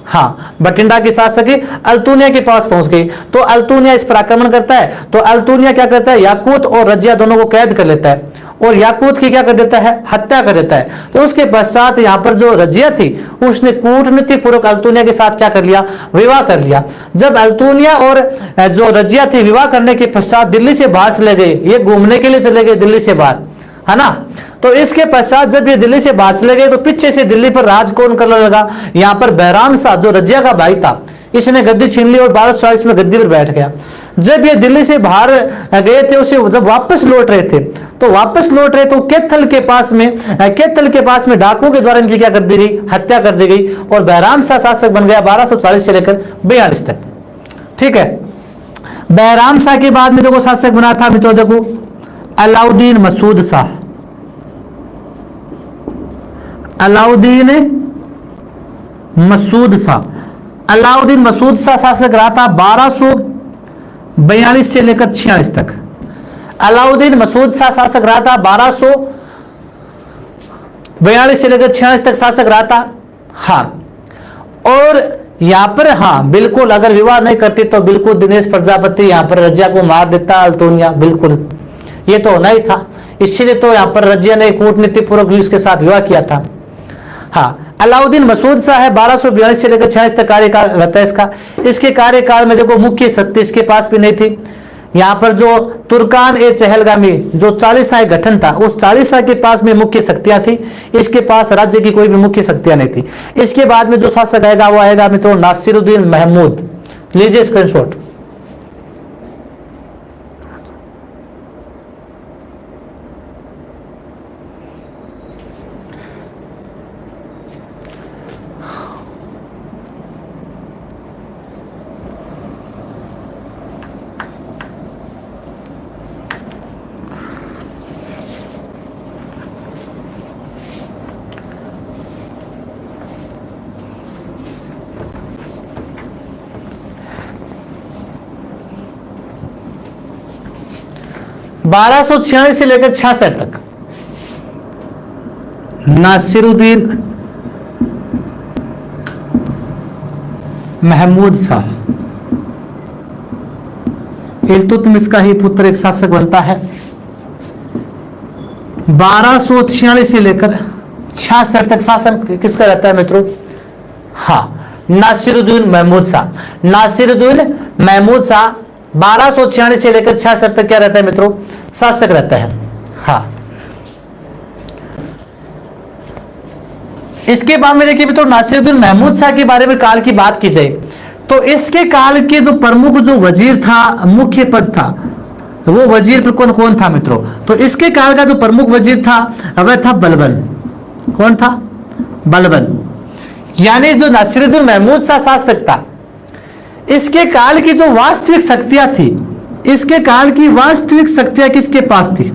हाँ, बठिंडा के शासक अल्तुनिया के पास पहुंच गई। तो अल्तुनिया इस पर आक्रमण करता है। तो अल्तुनिया क्या करता है? याकूत और रजिया दोनों को कैद कर लेता है और याकूत की क्या कर देता है? हत्या कर देता है। तो उसके पश्चात यहाँ पर जो रजिया थी उसने कूटनीति पूर्वक अल्तुनिया के साथ क्या कर लिया? विवाह कर लिया। जब अल्तुनिया और जो रजिया थी विवाह करने के पश्चात दिल्ली से बाहर चले गए, ये घूमने के लिए चले गए दिल्ली से बाहर, है ना। तो इसके पश्चात जब ये दिल्ली से बाहर चले गए तो पीछे से दिल्ली पर राज कौन करने लगा? यहाँ पर बहराम शाह जो रजिया का भाई था, इसने गद्दी छीन ली और 1240 में गद्दी पर बैठ गया। जब ये दिल्ली से बाहर गए थे, उसे जब वापस लौट रहे थे तो कैथल के पास में डाकुओं के द्वारा इनकी क्या कर दी गई? हत्या कर दी गई और बहराम शाह शासक बन गया 1240 से लेकर 42 तक। ठीक है, बहराम शाह के बाद में देखो शासक बना था मित्रों, देखो अलाउद्दीन मसूद शाह। अलाउद्दीन मसूद शाह, अलाउद्दीन मसूद शाह शासक रहा था 1242 से लेकर 46 तक। अलाउद्दीन मसूद शाह शासक रहा था 1242 से लेकर 46 तक शासक रहा था। हाँ, और यहां पर हाँ बिल्कुल, अगर विवाह नहीं करती तो बिल्कुल दिनेश प्रजापति यहां पर रजिया को मार देता, अल्तोनिया, बिल्कुल ये तो होना ही था। इसीलिए तो यहां पर रजिया ने कूटनीति पूर्वक उसके साथ विवाह किया था। हाँ, अलाउद्दीन मसूद शाह है 1242 से लेकर 46 तक कार्यकाल रहता है इसका। इसके कार्यकाल में देखो मुख्य शक्ति इसके पास भी नहीं थी। यहाँ पर जो तुर्कान ए चहलगामी जो 40 गठन था, उस 40 के पास में मुख्य शक्तियां थी, इसके पास राज्य की कोई भी मुख्य शक्तियां नहीं थी। इसके बाद में जो शासक आएगा वो आएगा मित्रों नासिरुद्दीन महमूद। लीजिए स्क्रीनशॉट। बारह सौ 46 से लेकर 66 तक नासिरुद्दीन महमूद शाह इल्तुतमिश का ही पुत्र एक शासक बनता है। 1246 से लेकर 66 तक शासन किसका रहता है मित्रों? हाँ, नासिरुद्दीन महमूद शाह। नासिरुद्दीन महमूद शाह 1246 से लेकर 66 तक क्या रहता है मित्रों? शासक रहता है। हाँ, इसके बाद में देखिए मित्रों नासिरुद्दीन महमूद शाह के बारे में काल की बात की जाए तो इसके काल के जो प्रमुख जो वजीर था, मुख्य पद था, वो वजीर कौन कौन था मित्रों? तो इसके काल का जो प्रमुख वजीर था वह था बलबन। कौन था? बलबन। यानी जो नासिरुद्दीन महमूद शाह शासक था, इसके काल की जो वास्तविक शक्तियां थी, इसके काल की वास्तविक शक्तियां किसके पास थी?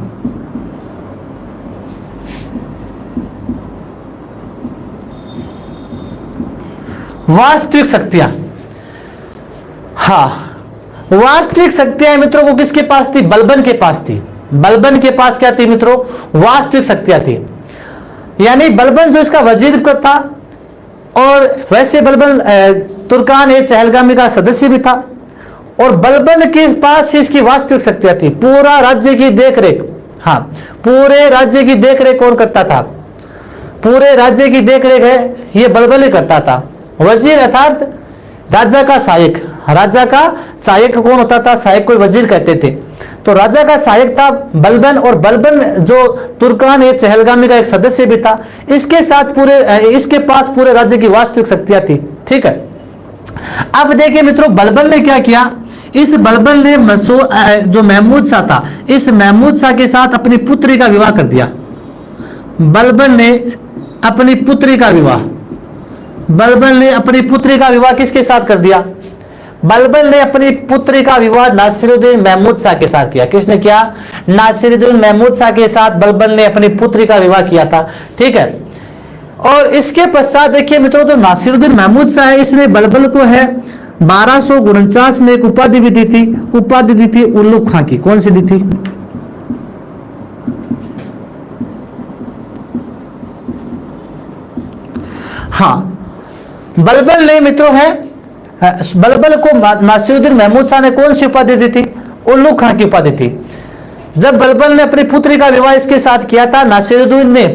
वास्तविक शक्तियां, हाँ, वास्तविक शक्तियां मित्रों को किसके पास थी? बलबन के पास थी। बलबन के पास क्या थी मित्रों? वास्तविक शक्तियां थी। यानी बलबन जो इसका वजीर था, और वैसे बलबन तुर्कान ए चहलगामी का सदस्य भी था, और बलबन के पास इसकी वास्तविक शक्तियां थी। पूरा राज्य की देखरेख, हाँ, पूरे राज्य की देखरेख कौन करता था? पूरे राज्य की देखरेख है ये बलबन ही करता था। वजीर अर्थात राजा का सहायक। राजा का सहायक कौन होता था? सहायक को वजीर कहते थे। तो राजा का सहायक था बलबन, और बलबन जो तुर्कान ए चहलगामी का एक सदस्य भी था। इसके साथ इसके पास पूरे राज्य की वास्तविक शक्तियां थी। ठीक है, अब देखिए मित्रों बलबन ने क्या किया? इस बलबन ने जो महमूद शाह था, इस महमूद शाह के साथ अपनी पुत्री का विवाह कर दिया। बलबन ने अपनी पुत्री का विवाह, बलबन ने अपनी पुत्री का विवाह किसके साथ कर दिया? बलबन ने अपनी पुत्री का विवाह नासिरुद्दीन महमूद शाह के साथ किया। किसने किया? नासिरुद्दीन महमूद शाह के साथ बलबन ने अपनी पुत्री का विवाह किया था। ठीक है, और इसके पश्चात देखिए मित्रों जो नासिरुद्दीन महमूद शाह है, इसने बलबन को है 1249 में एक उपाधि भी दी थी। उपाधि दी थी उल्लुक खां की। कौन सी दी थी? हाँ, बलबन ने मित्रों है, बलबन को नासिरुद्दीन महमूद शाह ने कौन सी उपाधि दी थी? उल्लुक खां की उपाधि थी। जब बलबन ने अपनी पुत्री का विवाह इसके साथ किया था, नासिरुद्दीन ने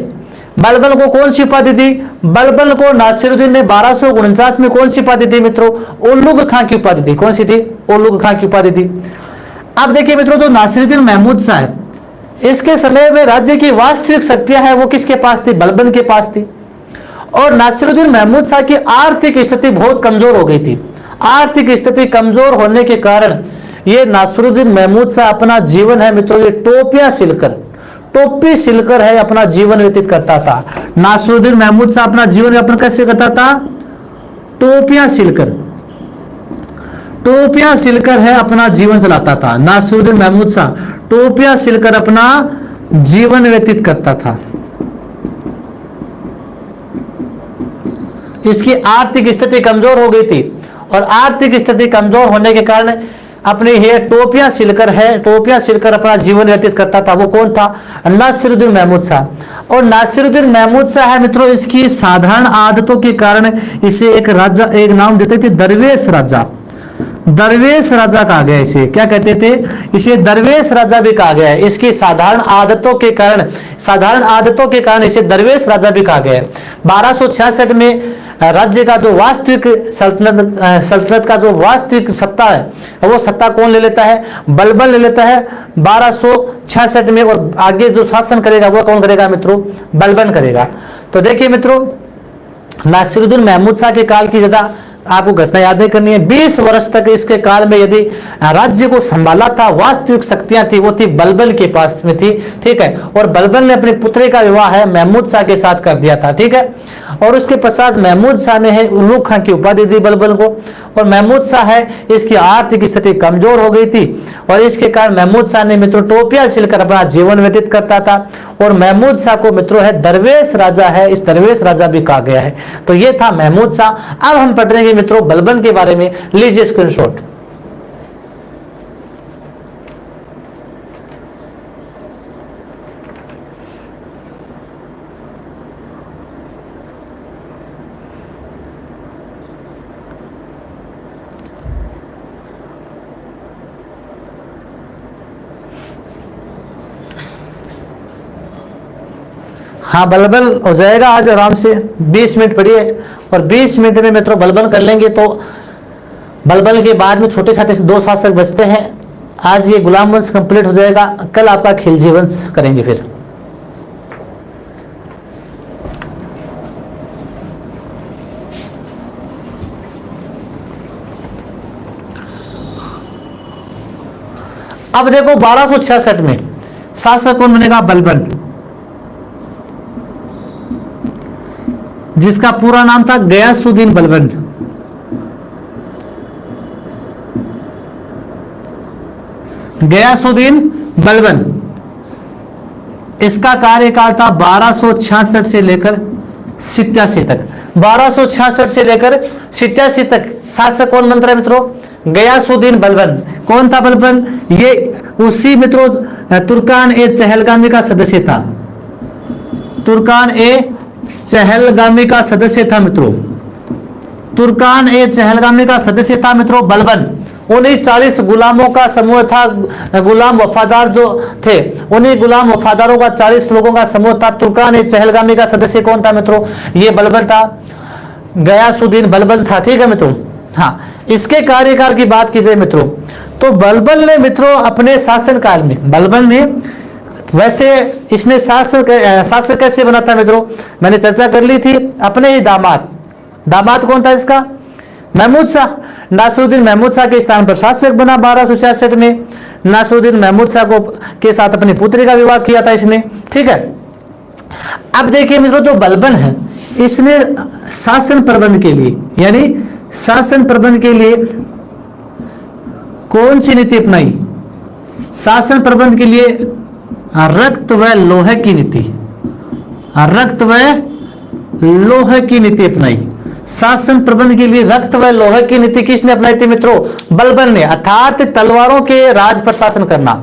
बलबन को कौन सी उपाधि दी? बलबन को नासिरुद्दीन ने 1249 में कौन सी उपाधि दी मित्रों? उल्लुक खां की उपाधि दी। कौन सी थी? उल्लुक खां की उपाधि दी। अब देखिए मित्रों जो नासिरुद्दीन महमूद शाह है, इसके समय में राज्य की वास्तविक शक्तियां हैं वो किसके पास थी? बलबन के पास थी। और नासिरुद्दीन महमूद शाह की आर्थिक स्थिति बहुत कमजोर हो गई थी। आर्थिक स्थिति कमजोर होने के कारण ये नासिरुद्दीन महमूद शाह अपना जीवन है मित्रों ये टोपियां सिलकर, टोपी सिलकर है अपना जीवन व्यतीत करता था। नासिरुद्दीन महमूद शाह अपना जीवन यापन कैसे करता था? टोपियां सिलकर। टोपियां सिलकर है अपना जीवन चलाता था। नासिरुद्दीन महमूद शाह टोपियां सिलकर अपना जीवन व्यतीत करता था। इसकी आर्थिक स्थिति कमजोर हो गई थी और आर्थिक स्थिति कमजोर होने के कारण अपनी ये टोपियां सिलकर अपना जीवन व्यतीत करता था। वो कौन था? नासिरुद्दीन महमूद शाह। और नासिरुद्दीन महमूद शाह है मित्रों, इसकी साधारण आदतों के कारण इसे एक नाम देते थे दरवेश राजा। दरवेश राजा कहा गया इसे, क्या कहते थे? इसे दरवेश राजा भी कहा गया है। इसकी साधारण आदतों के कारण इसे दरवेश राजा भी कहा गया है। 1266 में राज्य का जो वास्तविक सल्तनत का जो वास्तविक सत्ता है, वो सत्ता कौन ले लेता है? बलबन ले लेता है 1266 में। और आगे जो शासन करेगा वो कौन करेगा मित्रों? बलबन करेगा। तो देखिए मित्रों, नासिरुद्दीन महमूद शाह के काल की ज्यादा आपको घटना यादें करनी है। 20 वर्ष तक इसके काल में यदि राज्य को संभाला था, वास्तविक शक्तियां थी, वो थी बलबन के पास में थी, ठीक है। और बलबन ने अपनी पुत्री का विवाह है महमूद शाह के साथ कर दिया था, ठीक है। और उसके पश्चात महमूद शाह ने है उल्लू खां की उपाधि दी बलबन को। और महमूद शाह है, इसकी आर्थिक स्थिति कमजोर हो गई थी और इसके कारण महमूद शाह ने मित्रों टोपियां सिलकर अपना जीवन व्यतीत करता था। और महमूद शाह को मित्रों है दरवेश राजा है, इस दरवेश राजा भी कहा गया है। तो ये था महमूद शाह। अब हम पढ़ रहे हैं मित्रों बलबन के बारे में। लीजिए स्क्रीनशॉट। हाँ, बलबन हो जाएगा आज आराम से। 20 मिनट पढ़िए और 20 मिनट में मित्रों बलबन कर लेंगे। तो बलबन के बाद में छोटे छोटे 2 शासक बचते हैं। आज ये गुलाम वंश कंप्लीट हो जाएगा, कल आपका खिलजी वंश करेंगे। फिर अब देखो 1266 में शासक कौन बनेगा? बलबन, जिसका पूरा नाम था गयासुद्दीन बलबन। गयासुद्दीन बलबन, इसका कार्यकाल था 1266 से लेकर 87 तक। 1266 से लेकर 87 तक शासक कौन बन रहा है मित्रों? गयासुद्दीन बलबन। कौन था बलबन? ये उसी मित्रों तुर्कान ए चहलगामी का सदस्य था। तुर्कान ए चहलगामी का सदस्य था मित्रों। तुर्कान ए चहलगामी का सदस्य था मित्रों बलबन। उन्हीं 40 गुलामों का समूह था, गुलाम वफादार जो थे, उन्हीं गुलाम वफादारों का 40 लोगों का समूह था। तुर्कान ए चहलगामी का सदस्य कौन था मित्रों? ये बलबन था, गयासुद्दीन बलबन था, ठीक है मित्रों। हाँ, इसके कार्यकाल की बात की जाए मित्रों, तो बलबन ने मित्रों अपने शासनकाल में, बलबन ने वैसे इसने शासक कैसे बना था मित्रों? मैंने चर्चा कर ली थी। अपने ही दामाद कौन था इसका? महमूद शाह। नासिरुद्दीन महमूद शाह के स्थान पर शासक बना 1266 में। नासिरुद्दीन महमूद शाह को के साथ अपनी पुत्री का विवाह किया था इसने, ठीक है। अब देखिए मित्रों, जो बलबन है इसने शासन प्रबंध के लिए, यानी शासन प्रबंध के लिए कौन सी नीति अपनाई? शासन प्रबंध के लिए रक्त व लोहे की नीति, रक्त व लोहे की नीति अपनाई। शासन प्रबंध के लिए रक्त व लोहे की नीति किसने अपनाई थी मित्रों? बलबन ने। अर्थात तलवारों के राज पर शासन करना,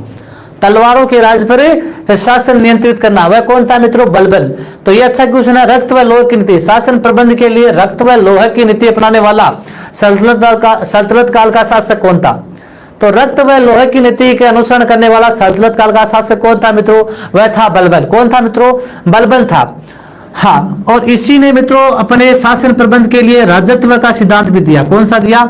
तलवारों के राज पर शासन नियंत्रित करना, वह कौन था मित्रों? बलबन। तो ये अच्छा क्वेश्चन है। रक्त व लोहे की नीति, शासन प्रबंध के लिए रक्त व लोहे की नीति अपनाने वाला सल्तनत काल का शासक कौन था? तो रक्त व लोहे की नीति के अनुसरण करने वाला सल्तनत काल का शासक कौन था मित्रों? वह था बलबन। कौन था मित्रों? बलबन था। हाँ, और इसी ने मित्रों अपने शासन प्रबंध के लिए राजत्व का सिद्धांत भी दिया। कौन सा दिया?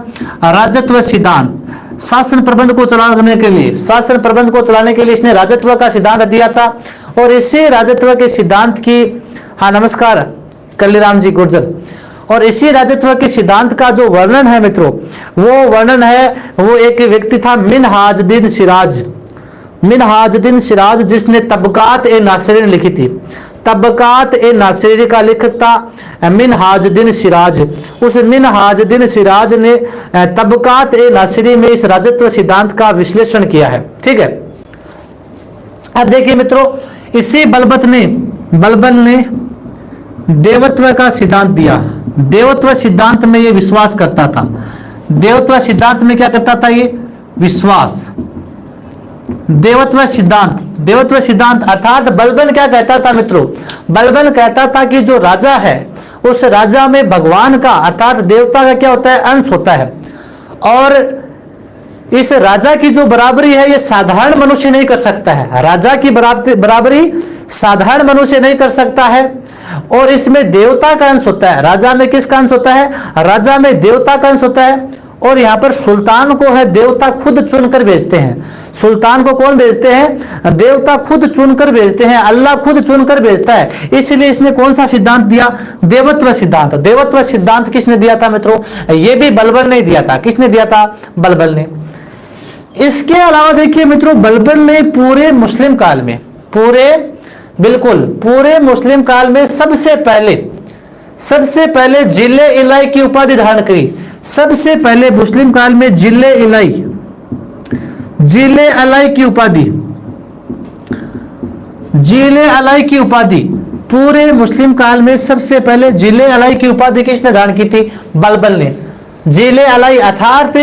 राजत्व सिद्धांत। शासन प्रबंध को चलाने के लिए, शासन प्रबंध को चलाने के लिए इसने राजत्व का सिद्धांत दिया था। और इसी राजत्व के सिद्धांत की, हाँ नमस्कार कल्लीराम जी गुर्जर, और इसी राजत्व के सिद्धांत का जो वर्णन है मित्रों, वो वर्णन है, वो एक व्यक्ति था मिनहाजुद्दीन सिराज। मिनहाजुद्दीन सिराज, जिसने तबकात ए नासिरीन लिखी थी। तबकात ए नासिरी का लेखक था मिनहाजुद्दीन सिराज। उस मिनहाजुद्दीन सिराज ने तबकात ए नासिरी में इस राजत्व सिद्धांत का विश्लेषण किया है। ठीक है, अब देखिए मित्रों, इसी बलबन ने देवत्व का सिद्धांत दिया। देवत्व सिद्धांत में ये विश्वास करता था। देवत्व सिद्धांत में क्या करता था? ये विश्वास। देवत्व सिद्धांत अर्थात बलबन क्या कहता था मित्रों? बलबन कहता था कि जो राजा है उस राजा में भगवान का अर्थात देवता का क्या होता है? अंश होता है। और इस राजा की जो बराबरी है ये साधारण मनुष्य नहीं कर सकता है। राजा की बराबरी साधारण मनुष्य नहीं कर सकता है। और इसमें देवता का अंश होता है। राजा में किसका अंश होता है? राजा में देवता का अंश होता है। और यहाँ पर सुल्तान को है देवता खुद चुनकर भेजते हैं। सुल्तान को कौन भेजते हैं? देवता खुद चुनकर भेजते हैं, अल्लाह खुद चुनकर भेजता है। इसलिए इसने कौन सा सिद्धांत दिया? देवत्व सिद्धांत। देवत्व सिद्धांत किसने दिया था मित्रों? ये भी बलबन ने दिया था। किसने दिया था? बलबन ने। इसके अलावा देखिए मित्रों, बलबन ने पूरे मुस्लिम काल में, पूरे मुस्लिम काल में सबसे पहले जिले इलाई की उपाधि धारण करी। सबसे पहले मुस्लिम काल में जिले अलाई की उपाधि पूरे मुस्लिम काल में सबसे पहले जिले अलाई की उपाधि किसने धारण की थी? बलबन ने। जिले अलाई अर्थात,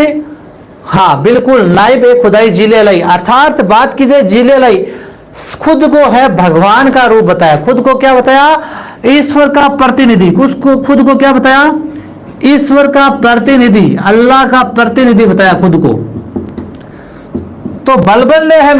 हाँ बिल्कुल, नाइब ए खुदाई जिले अलाई अर्थात बात की जाए जिले अलाई खुद को है भगवान का रूप बताया। खुद को क्या बताया? ईश्वर का प्रतिनिधि। उसको खुद को क्या बताया? ईश्वर का प्रतिनिधि, अल्लाह का प्रतिनिधि बताया खुद को। तो बलबन ने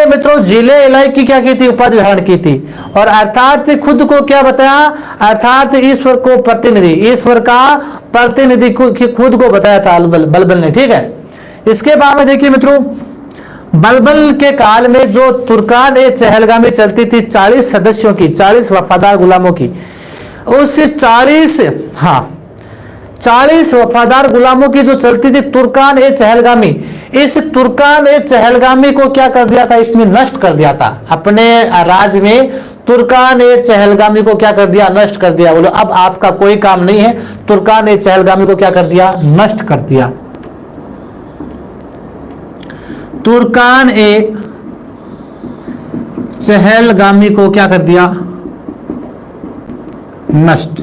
मित्रों जिले इलाई की क्या की थी? उपाधि धारण की थी। और अर्थात खुद को क्या बताया? अर्थात ईश्वर को प्रतिनिधि, ईश्वर का प्रतिनिधि खुद को बताया था बलबन ने। ठीक है, इसके बाद में देखिए मित्रों, बलबन के काल में जो तुर्कान ए चहलगामी चलती थी 40 सदस्यों की, 40 वफादार गुलामों की, उस 40 वफादार गुलामों की जो चलती थी तुर्कान ए चहलगामी, इस तुर्कान ए चहलगामी को क्या कर दिया था? इसने नष्ट कर दिया था। अपने राज में तुर्कान ए चहलगामी को क्या कर दिया? नष्ट कर दिया। बोलो अब आपका कोई काम नहीं है। तुर्कान ए चहलगामी को क्या कर दिया? नष्ट कर दिया। तुर्कान ए चहलगामी को क्या कर दिया? नष्ट।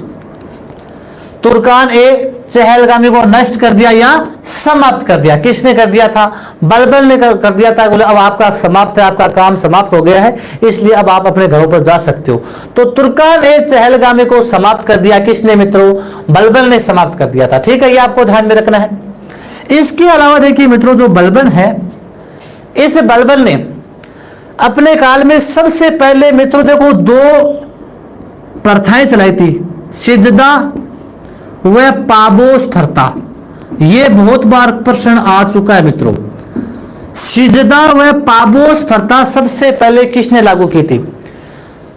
तुर्कान ए चहलगामी को नष्ट कर दिया या समाप्त कर दिया। किसने कर दिया था? बलबन ने कर दिया था। बोले अब आपका समाप्त है, आपका काम समाप्त हो गया है, इसलिए अब आप अपने घरों पर जा सकते हो। तो तुर्कान ए चहलगामी को समाप्त कर दिया किसने मित्रों? बलबन ने समाप्त कर दिया था। ठीक है, ये आपको ध्यान में रखना है। इसके अलावा देखिए मित्रों, जो बलबन है, इस बलबन ने अपने काल में सबसे पहले मित्रों देखो 2 प्रथाएं चलाई थी, सिजदा व पाबोस प्रथा। ये बहुत बार प्रश्न आ चुका है मित्रों। सिजदा व पाबोस प्रथा सबसे पहले किसने लागू की थी?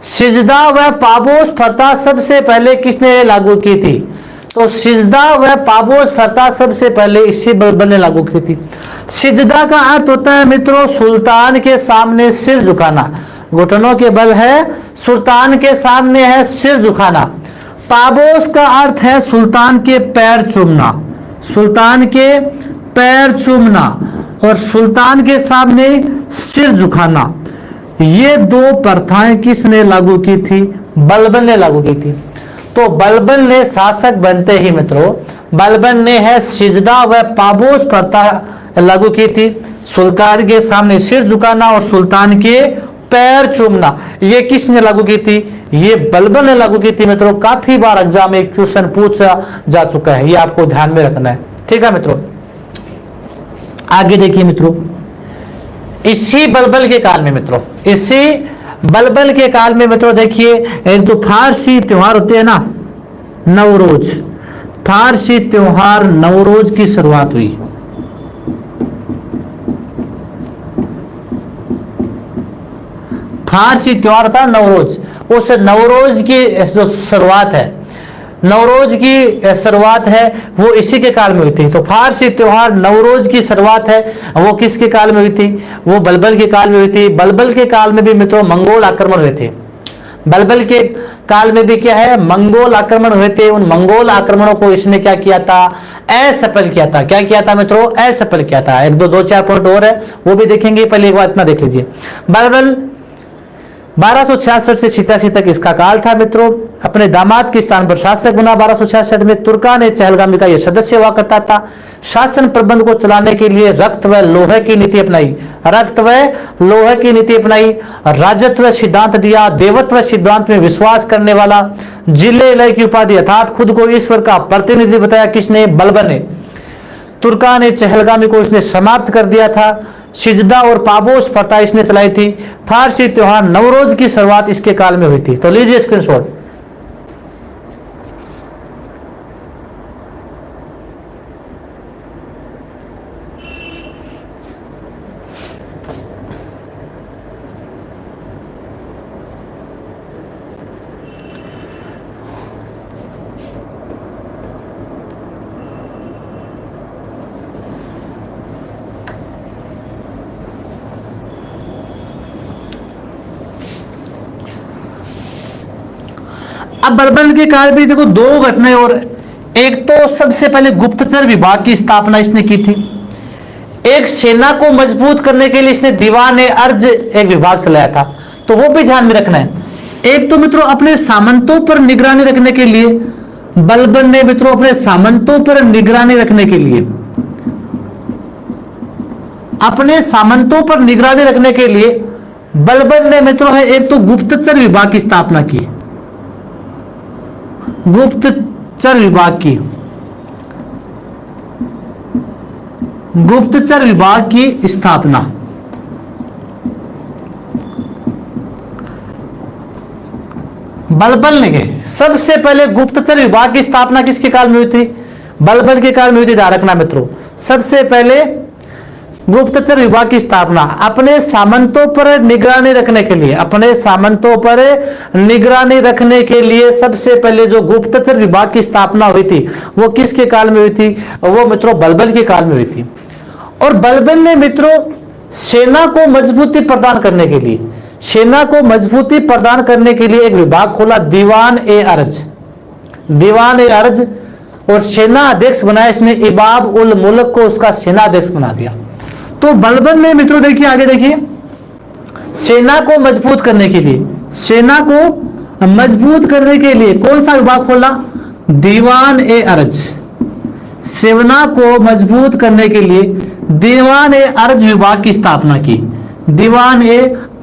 सिजदा व पाबोस प्रथा सबसे पहले किसने लागू की थी? तो सिजदा व पाबोस प्रथा सबसे पहले इसी बलबन ने लागू की थी। सिजदा का अर्थ होता है मित्रों सुल्तान के सामने सिर झुकाना। घुटनों के बल है, सुल्तान के सामने है सिर झुकाना। पाबोस का अर्थ है सुल्तान के पैर चूमना। सुल्तान के पैर चूमना और सुल्तान के सामने सिर झुकाना, ये 2 प्रथाएं किसने लागू की थी? बलबन ने लागू की थी। तो बलबन ने शासक बनते ही मित्रों, बलबन ने है सिजदा व पाबोस प्रथा लागू की थी। सुल्तान के सामने सिर झुकाना और सुल्तान के पैर चूमना, ये किसने लागू की थी? ये बलबन ने लागू की थी मित्रों। काफी बार एग्जाम में क्वेश्चन पूछा जा चुका है, ये आपको ध्यान में रखना है। ठीक है मित्रों, आगे देखिए मित्रों, इसी बलबन के काल में मित्रों, इसी बलबन के काल में मित्रों देखिए, एक जो फारसी त्योहार होते हैं ना, नवरोज, फारसी त्योहार नवरोज की शुरुआत हुई। फारसी त्योहार था नवरोज, उस नवरोज की जो शुरुआत है नवरोज की शुरुआत है वो इसी के काल में हुई थी। तो फारसी त्योहार नवरोज की शुरुआत है वो किसके काल में हुई थी? वो बलबल के काल में हुई थी। बलबल के काल में भी मित्रों मंगोल आक्रमण हुए थे। बलबल के काल में भी क्या है? मंगोल आक्रमण हुए थे। उन मंगोल आक्रमणों को इसने क्या किया था? असफल किया था। क्या किया था मित्रों? असफल किया था। एक दो चार पॉइंट और है वो भी देखेंगे, पहले एक बार इतना देख लीजिए। बलबल 1266 से 86 तक इसका काल था मित्रों। अपने दामाद के स्थान पर शासक बना 1266 में। तुर्कान चहलगामी का यह सदस्य हुआ करता था। शासन प्रबंध को चलाने के लिए रक्त व लोहे की नीति अपनाई। रक्त व लोहे की नीति अपनाई। राजत्व सिद्धांत दिया। देवत्व सिद्धांत में विश्वास करने वाला। जिले लय की उपाधि अर्थात खुद को ईश्वर का प्रतिनिधि बताया किसने? बलबन ने। तुर्कान चहलगामी को इसने समाप्त कर दिया था। सिजदा और पाबोस प्रथा इसने चलाई थी। फारसी त्योहार नवरोज की शुरुआत इसके काल में हुई थी। तो लीजिए स्क्रीनशॉट। अब बलबन के काल में देखो दो घटनाएं और। एक तो सबसे पहले गुप्तचर विभाग की स्थापना इसने की थी। एक सेना को मजबूत करने के लिए इसने दीवान अर्ज एक विभाग चलाया था। तो वो भी ध्यान में रखना है। एक तो मित्रों अपने सामंतों पर निगरानी रखने के लिए बलबन ने मित्रों अपने सामंतों पर निगरानी रखने के लिए अपने सामंतों पर निगरानी रखने के लिए बलबन ने मित्रों है एक तो गुप्तचर विभाग की स्थापना की। गुप्तचर विभाग की गुप्तचर विभाग की स्थापना। बलबन ने सबसे पहले गुप्तचर विभाग की स्थापना किसके काल में हुई थी? बलबन के काल में हुई थी। ध्यान रखना मित्रों, सबसे पहले गुप्तचर विभाग की स्थापना अपने सामंतों पर निगरानी रखने के लिए। अपने सामंतों पर निगरानी रखने के लिए सबसे पहले जो गुप्तचर विभाग की स्थापना हुई थी वो किसके काल में हुई थी? वो मित्रों बलबन के काल में हुई थी। और बलबन ने मित्रों सेना को मजबूती प्रदान करने के लिए एक विभाग खोला, दीवान अर्ज। दीवान अर्ज और सेना अध्यक्ष बनाया इसने इबाब उल मुल्क को उसका सेना अध्यक्ष बना दिया। तो बलबन ने मित्रों देखिए आगे देखिए, सेना को मजबूत करने के लिए कौन सा विभाग खोला? दीवान अर्ज। सेना को मजबूत करने के लिए दीवान अर्ज विभाग की स्थापना की। दीवान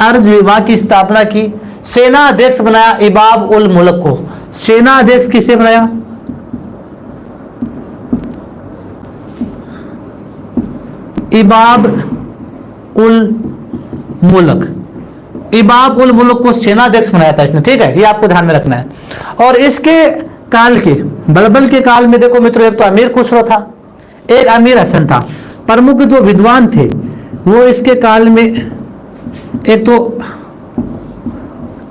अर्ज विभाग की स्थापना की। सेना अध्यक्ष बनाया इबाब उल मुल्क को। सेना अध्यक्ष किसे बनाया? इबाब उल मुल्क। इबाब उल मुल्क को सेनाध्यक्ष बनाया था इसने। ठीक है, ये आपको ध्यान में रखना है। और इसके काल के बलबल के काल में देखो मित्रों एक तो अमीर खुसरो था, एक अमीर हसन था। प्रमुख जो विद्वान थे वो इसके काल में एक तो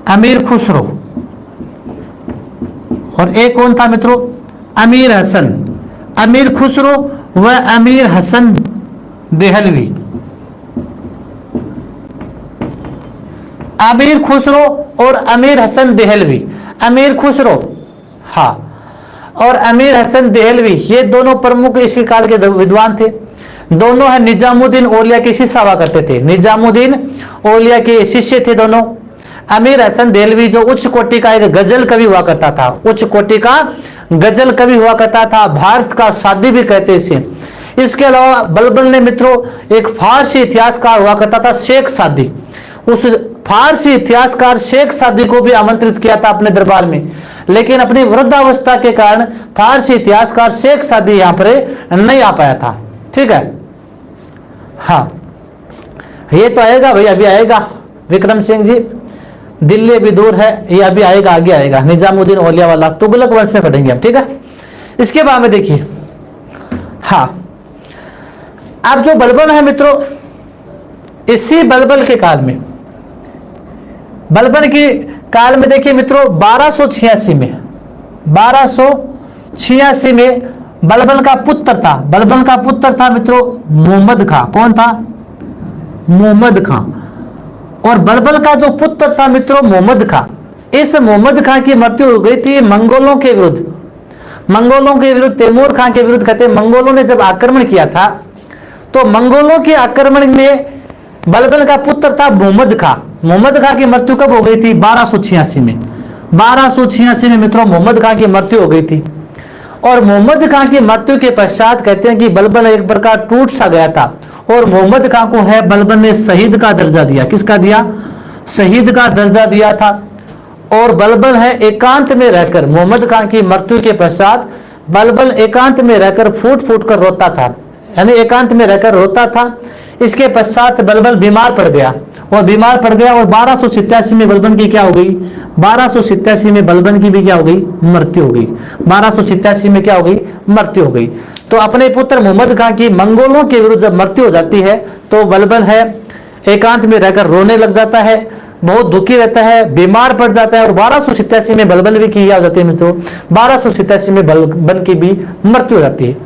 अमीर खुसरो और एक कौन था मित्रों? अमीर हसन। अमीर खुसरो व अमीर हसन देहलवी। अमीर खुसरो और अमीर हसन देहलवी। अमीर खुसरो हाँ और अमीर हसन देहलवी ये दोनों प्रमुख इसी काल के विद्वान थे। दोनों है निजामुद्दीन औलिया के शिष्य हुआ करते थे। निजामुद्दीन औलिया के शिष्य थे दोनों। अमीर हसन देहलवी जो उच्च कोटि का एक गजल कवि हुआ करता था। उच्च कोटि का गजल कवि हुआ करता था। भारत का सादी भी कहते इसे। इसके अलावा बलबन ने मित्रों एक फारसी इतिहासकार हुआ करता था शेख सादी। उस फारसी इतिहासकार शेख सादी को भी आमंत्रित किया था अपने दरबार में, लेकिन अपनी वृद्धावस्था के कारण फारसी इतिहासकार शेख सादी यहां पर नहीं आ पाया था। ठीक है, हाँ ये तो आएगा भाई, अभी आएगा। विक्रम सिंह जी, दिल्ली अभी दूर है, ये अभी आएगा, आगे आएगा। निजामुद्दीन औलिया वाला तुगलक वंश में पढ़ेंगे हम। ठीक है, इसके बाद में देखिए हाँ अब जो बलबन है मित्रों, इसी बलबन के काल में, बलबन के काल में देखिए मित्रों 1286 में 1286 में बलबन का पुत्र था, बलबन का पुत्र था मित्रों मोहम्मद खां। कौन था? मोहम्मद खां। और बलबन का जो पुत्र था मित्रों मोहम्मद खां, इस मोहम्मद खां की मृत्यु हो गई थी मंगोलों के विरुद्ध। मंगोलों के विरुद्ध, तैमूर खां के विरुद्ध कहते हैं। मंगोलों ने जब आक्रमण किया था तो मंगोलों के आक्रमण में बलबन का पुत्र था मोहम्मद खां। मोहम्मद खां की मृत्यु कब हो गई थी? 1286 में। 1286 में मित्रों मोहम्मद खां की मृत्यु हो गई थी। और मोहम्मद खां की मृत्यु के पश्चात कहते हैं कि बलबन एक प्रकार टूट सा गया था और मोहम्मद खां को है बलबन ने शहीद का दर्जा दिया। किसका दिया? शहीद का दर्जा दिया था। और बलबन है एकांत में रहकर, मोहम्मद खां की मृत्यु के पश्चात बलबन एकांत में रहकर फूट फूट कर रोता था, यानी एकांत में रहकर रोता था। इसके पश्चात बलबन बीमार पड़ गया और 1287 में बलबन की क्या हो गई? 1287 में बलबन की भी क्या हो गई? मृत्यु हो गई। 1287 में क्या हो गई? मृत्यु हो गई। तो अपने पुत्र मोहम्मद खां की मंगोलों के विरुद्ध जब मृत्यु हो जाती है तो बलबन है एकांत में रहकर रोने लग जाता है, बहुत दुखी रहता है, बीमार पड़ जाता है। और 1287 में बलबन भी की हो जाती है मित्रों, 1287 में बलबन की भी मृत्यु हो जाती है।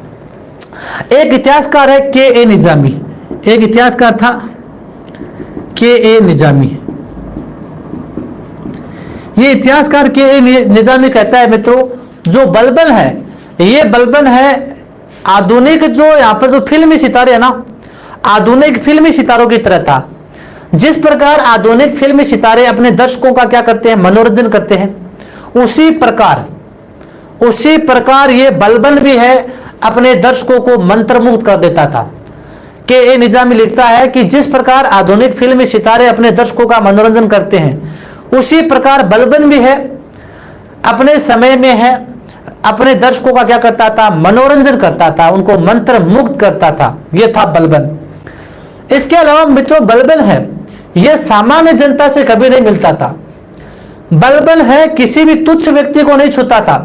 एक इतिहासकार है के ए निजामी, एक इतिहासकार था के ए निजामी। ये इतिहासकार के ए निजामी कहता है मित्रों जो बलबन है, ये बलबन है आधुनिक जो यहां पर जो फिल्मी सितारे है ना, आधुनिक फिल्मी सितारों की तरह था। जिस प्रकार आधुनिक फिल्मी सितारे अपने दर्शकों का क्या करते हैं? मनोरंजन करते हैं, उसी प्रकार ये बलबन भी है अपने दर्शकों को मंत्रमुग्ध कर देता था। के ए निजामी लिखता है कि जिस प्रकार आधुनिक फिल्मी सितारे अपने दर्शकों का मनोरंजन करते हैं, उसी प्रकार बलबन भी है अपने समय में है अपने दर्शकों का क्या करता था? मनोरंजन करता था, उनको मंत्रमुग्ध करता था। यह था बलबन। इसके अलावा मित्रों बलबन है यह सामान्य जनता से कभी नहीं मिलता था। बलबन है किसी भी तुच्छ व्यक्ति को नहीं छूता था।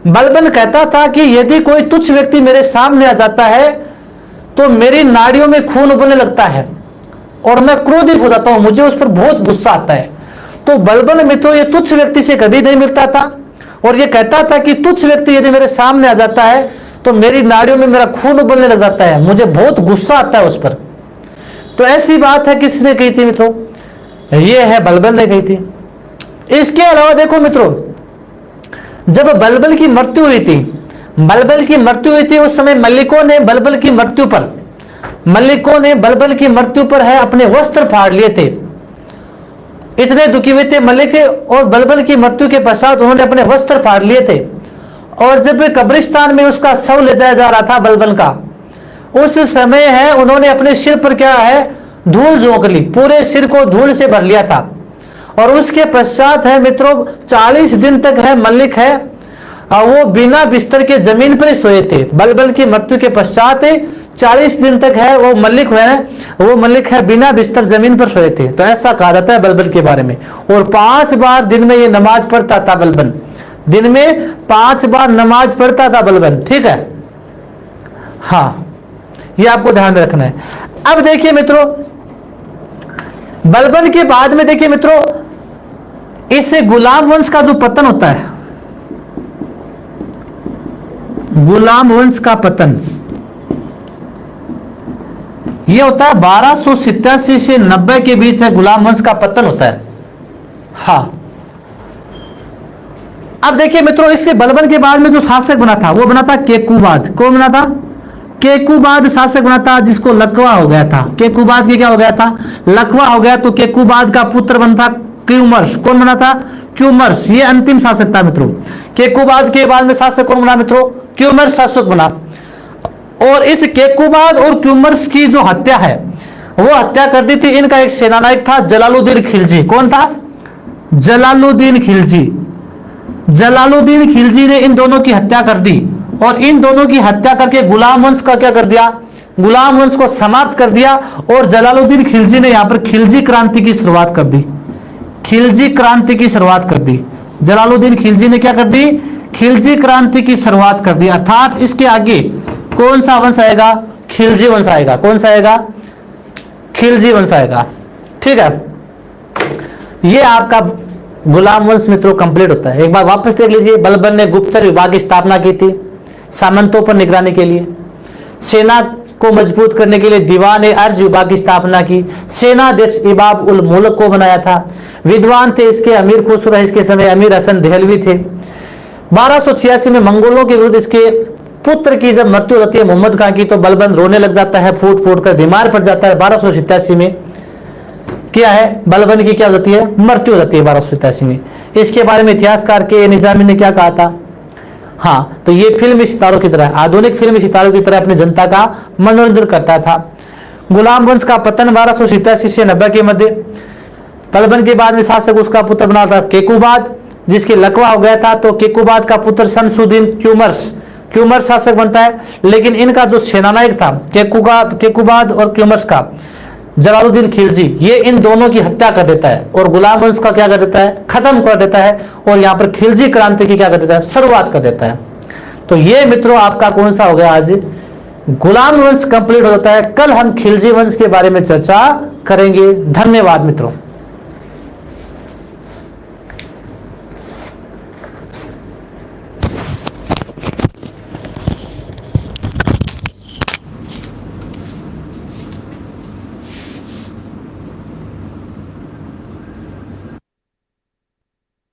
बलबन कहता था कि यदि कोई तुच्छ व्यक्ति मेरे सामने आ जाता है तो मेरी नाड़ियों में खून उबलने लगता है और मैं क्रोधित हो जाता हूं, मुझे उस पर बहुत गुस्सा आता है। तो बलबन मित्रों ये तुच्छ व्यक्ति से कभी नहीं मिलता था और ये कहता था कि तुच्छ व्यक्ति यदि मेरे सामने आ जाता है तो मेरी नाड़ियों में मेरा खून उबलने लग जाता है, मुझे बहुत गुस्सा आता है उस पर। तो ऐसी बात है किसने कही थी मित्रों? ये है बलबन ने कही थी। इसके अलावा देखो मित्रों जब बलबन की मृत्यु हुई थी, बलबन की मृत्यु हुई थी उस समय मल्लिकों ने बलबन की मृत्यु पर है अपने वस्त्र फाड़ लिए थे। इतने दुखी हुए थे मल्लिक और बलबन की मृत्यु के पश्चात उन्होंने अपने वस्त्र फाड़ लिए थे। और जब कब्रिस्तान में उसका शव ले जाया जा रहा था बलबन का, उस समय है उन्होंने अपने सिर पर क्या है? धूल झोंक ली, पूरे सिर को धूल से भर लिया था। और उसके पश्चात है मित्रों 40 दिन तक है मल्लिक है वो बिना बिस्तर के जमीन पर ही सोए थे। बलबन की मृत्यु के पश्चात 40 दिन तक है वो मल्लिक है बिना बिस्तर जमीन पर सोए थे। तो ऐसा कहा जाता है बलबन के बारे में। और 5 बार दिन में ये नमाज पढ़ता था बलबन, दिन में 5 बार नमाज पढ़ता था बलबन। ठीक है, हाँ ये आपको ध्यान में रखना है। अब देखिए मित्रों बलबन के बाद में देखिए मित्रों इससे गुलाम वंश का जो पतन होता है, गुलाम वंश का पतन यह होता है 1287 से 90 के बीच है गुलाम वंश का पतन होता है। हाँ अब देखिए मित्रों इससे बलबन के बाद में जो शासक बना था वो बना था केकुबाद। कौन बना था? केकुबाद शासक बना था, जिसको लकवा हो गया था। केकुबाद की क्या हो गया था? लकवा हो गया। तो केकुबाद का पुत्र बना था क्यूमर्स। कौन बना था? क्यूमर्स। ये अंतिम शासक था मित्रों। केकुबाद के बाद में शासक कौन बना मित्रों? क्यूमर्स शासक बना। और इस केकुबाद और क्यूमर्स की जो हत्या है वो हत्या कर दी थी इनका एक सेनानायक था जलालुद्दीन खिलजी। कौन था? जलालुद्दीन खिलजी। जलालुद्दीन खिलजी ने इन दोनों की हत्या कर दी और इन दोनों की हत्या करके गुलाम वंश का क्या कर दिया? गुलाम वंश को समाप्त कर दिया। और जलालुद्दीन खिलजी ने यहां पर खिलजी क्रांति की शुरुआत कर दी। खिलजी क्रांति की शुरुआत कर दी। जलालुद्दीन खिलजी ने क्या कर दी? खिलजी क्रांति की शुरुआत कर दी। अर्थात इसके आगे कौन सा वंश आएगा? खिलजी वंश आएगा। कौन सा आएगा? खिलजी वंश आएगा। ठीक है, ये आपका गुलाम वंश मित्रों कंप्लीट होता है। एक बार वापस देख लीजिए, बलबन ने गुप्तचर विभाग की स्थापना की थी सामंतों पर निगरानी के लिए। सेना को मजबूत करने के लिए दीवान अर्ज विभाग की स्थापना की। सेनाध्यक्ष इबाब उल मुल्क को बनाया था। विद्वान थे इसके अमीर खुसरो, इसके समय अमीर हसन देहलवी थे। 1286 में मंगोलों के विरुद्ध इसके पुत्र की जब मृत्यु होती है मोहम्मद खान की, तो बलबन रोने लग जाता है, फूट फूट कर बीमार पड़ जाता है। 1287 में क्या है, बलबन की क्या होती है, मृत्यु हो जाती है 1287 में। इसके बारे में इतिहासकार के निजामी ने क्या कहा था, हाँ, तो ये फिल्मी सितारों की तरह, आधुनिक फिल्मी सितारों की तरह अपनी जनता का मनोरंजन करता था। गुलाम वंश का पतन 1287 से 90 के मध्य। बलबन के बाद में शासक उसका पुत्र बना था केकुबाद, जिसकी लकवा हो गया था, तो केकुबाद का पुत्र शमसुद्दीन क्यूमर्स शासक बनता है। लेकिन इनका जो सेनानायक था केकुबाद और क्यूमर्स का जलालुद्दीन खिलजी, ये इन दोनों की हत्या कर देता है और गुलाम वंश का क्या कर देता है, खत्म कर देता है। और यहाँ पर खिलजी क्रांति की क्या कर देता है, शुरुआत कर देता है। तो ये मित्रों आपका कौन सा हो गया, आज गुलाम वंश कंप्लीट हो जाता है। कल हम खिलजी वंश के बारे में चर्चा करेंगे। धन्यवाद मित्रों।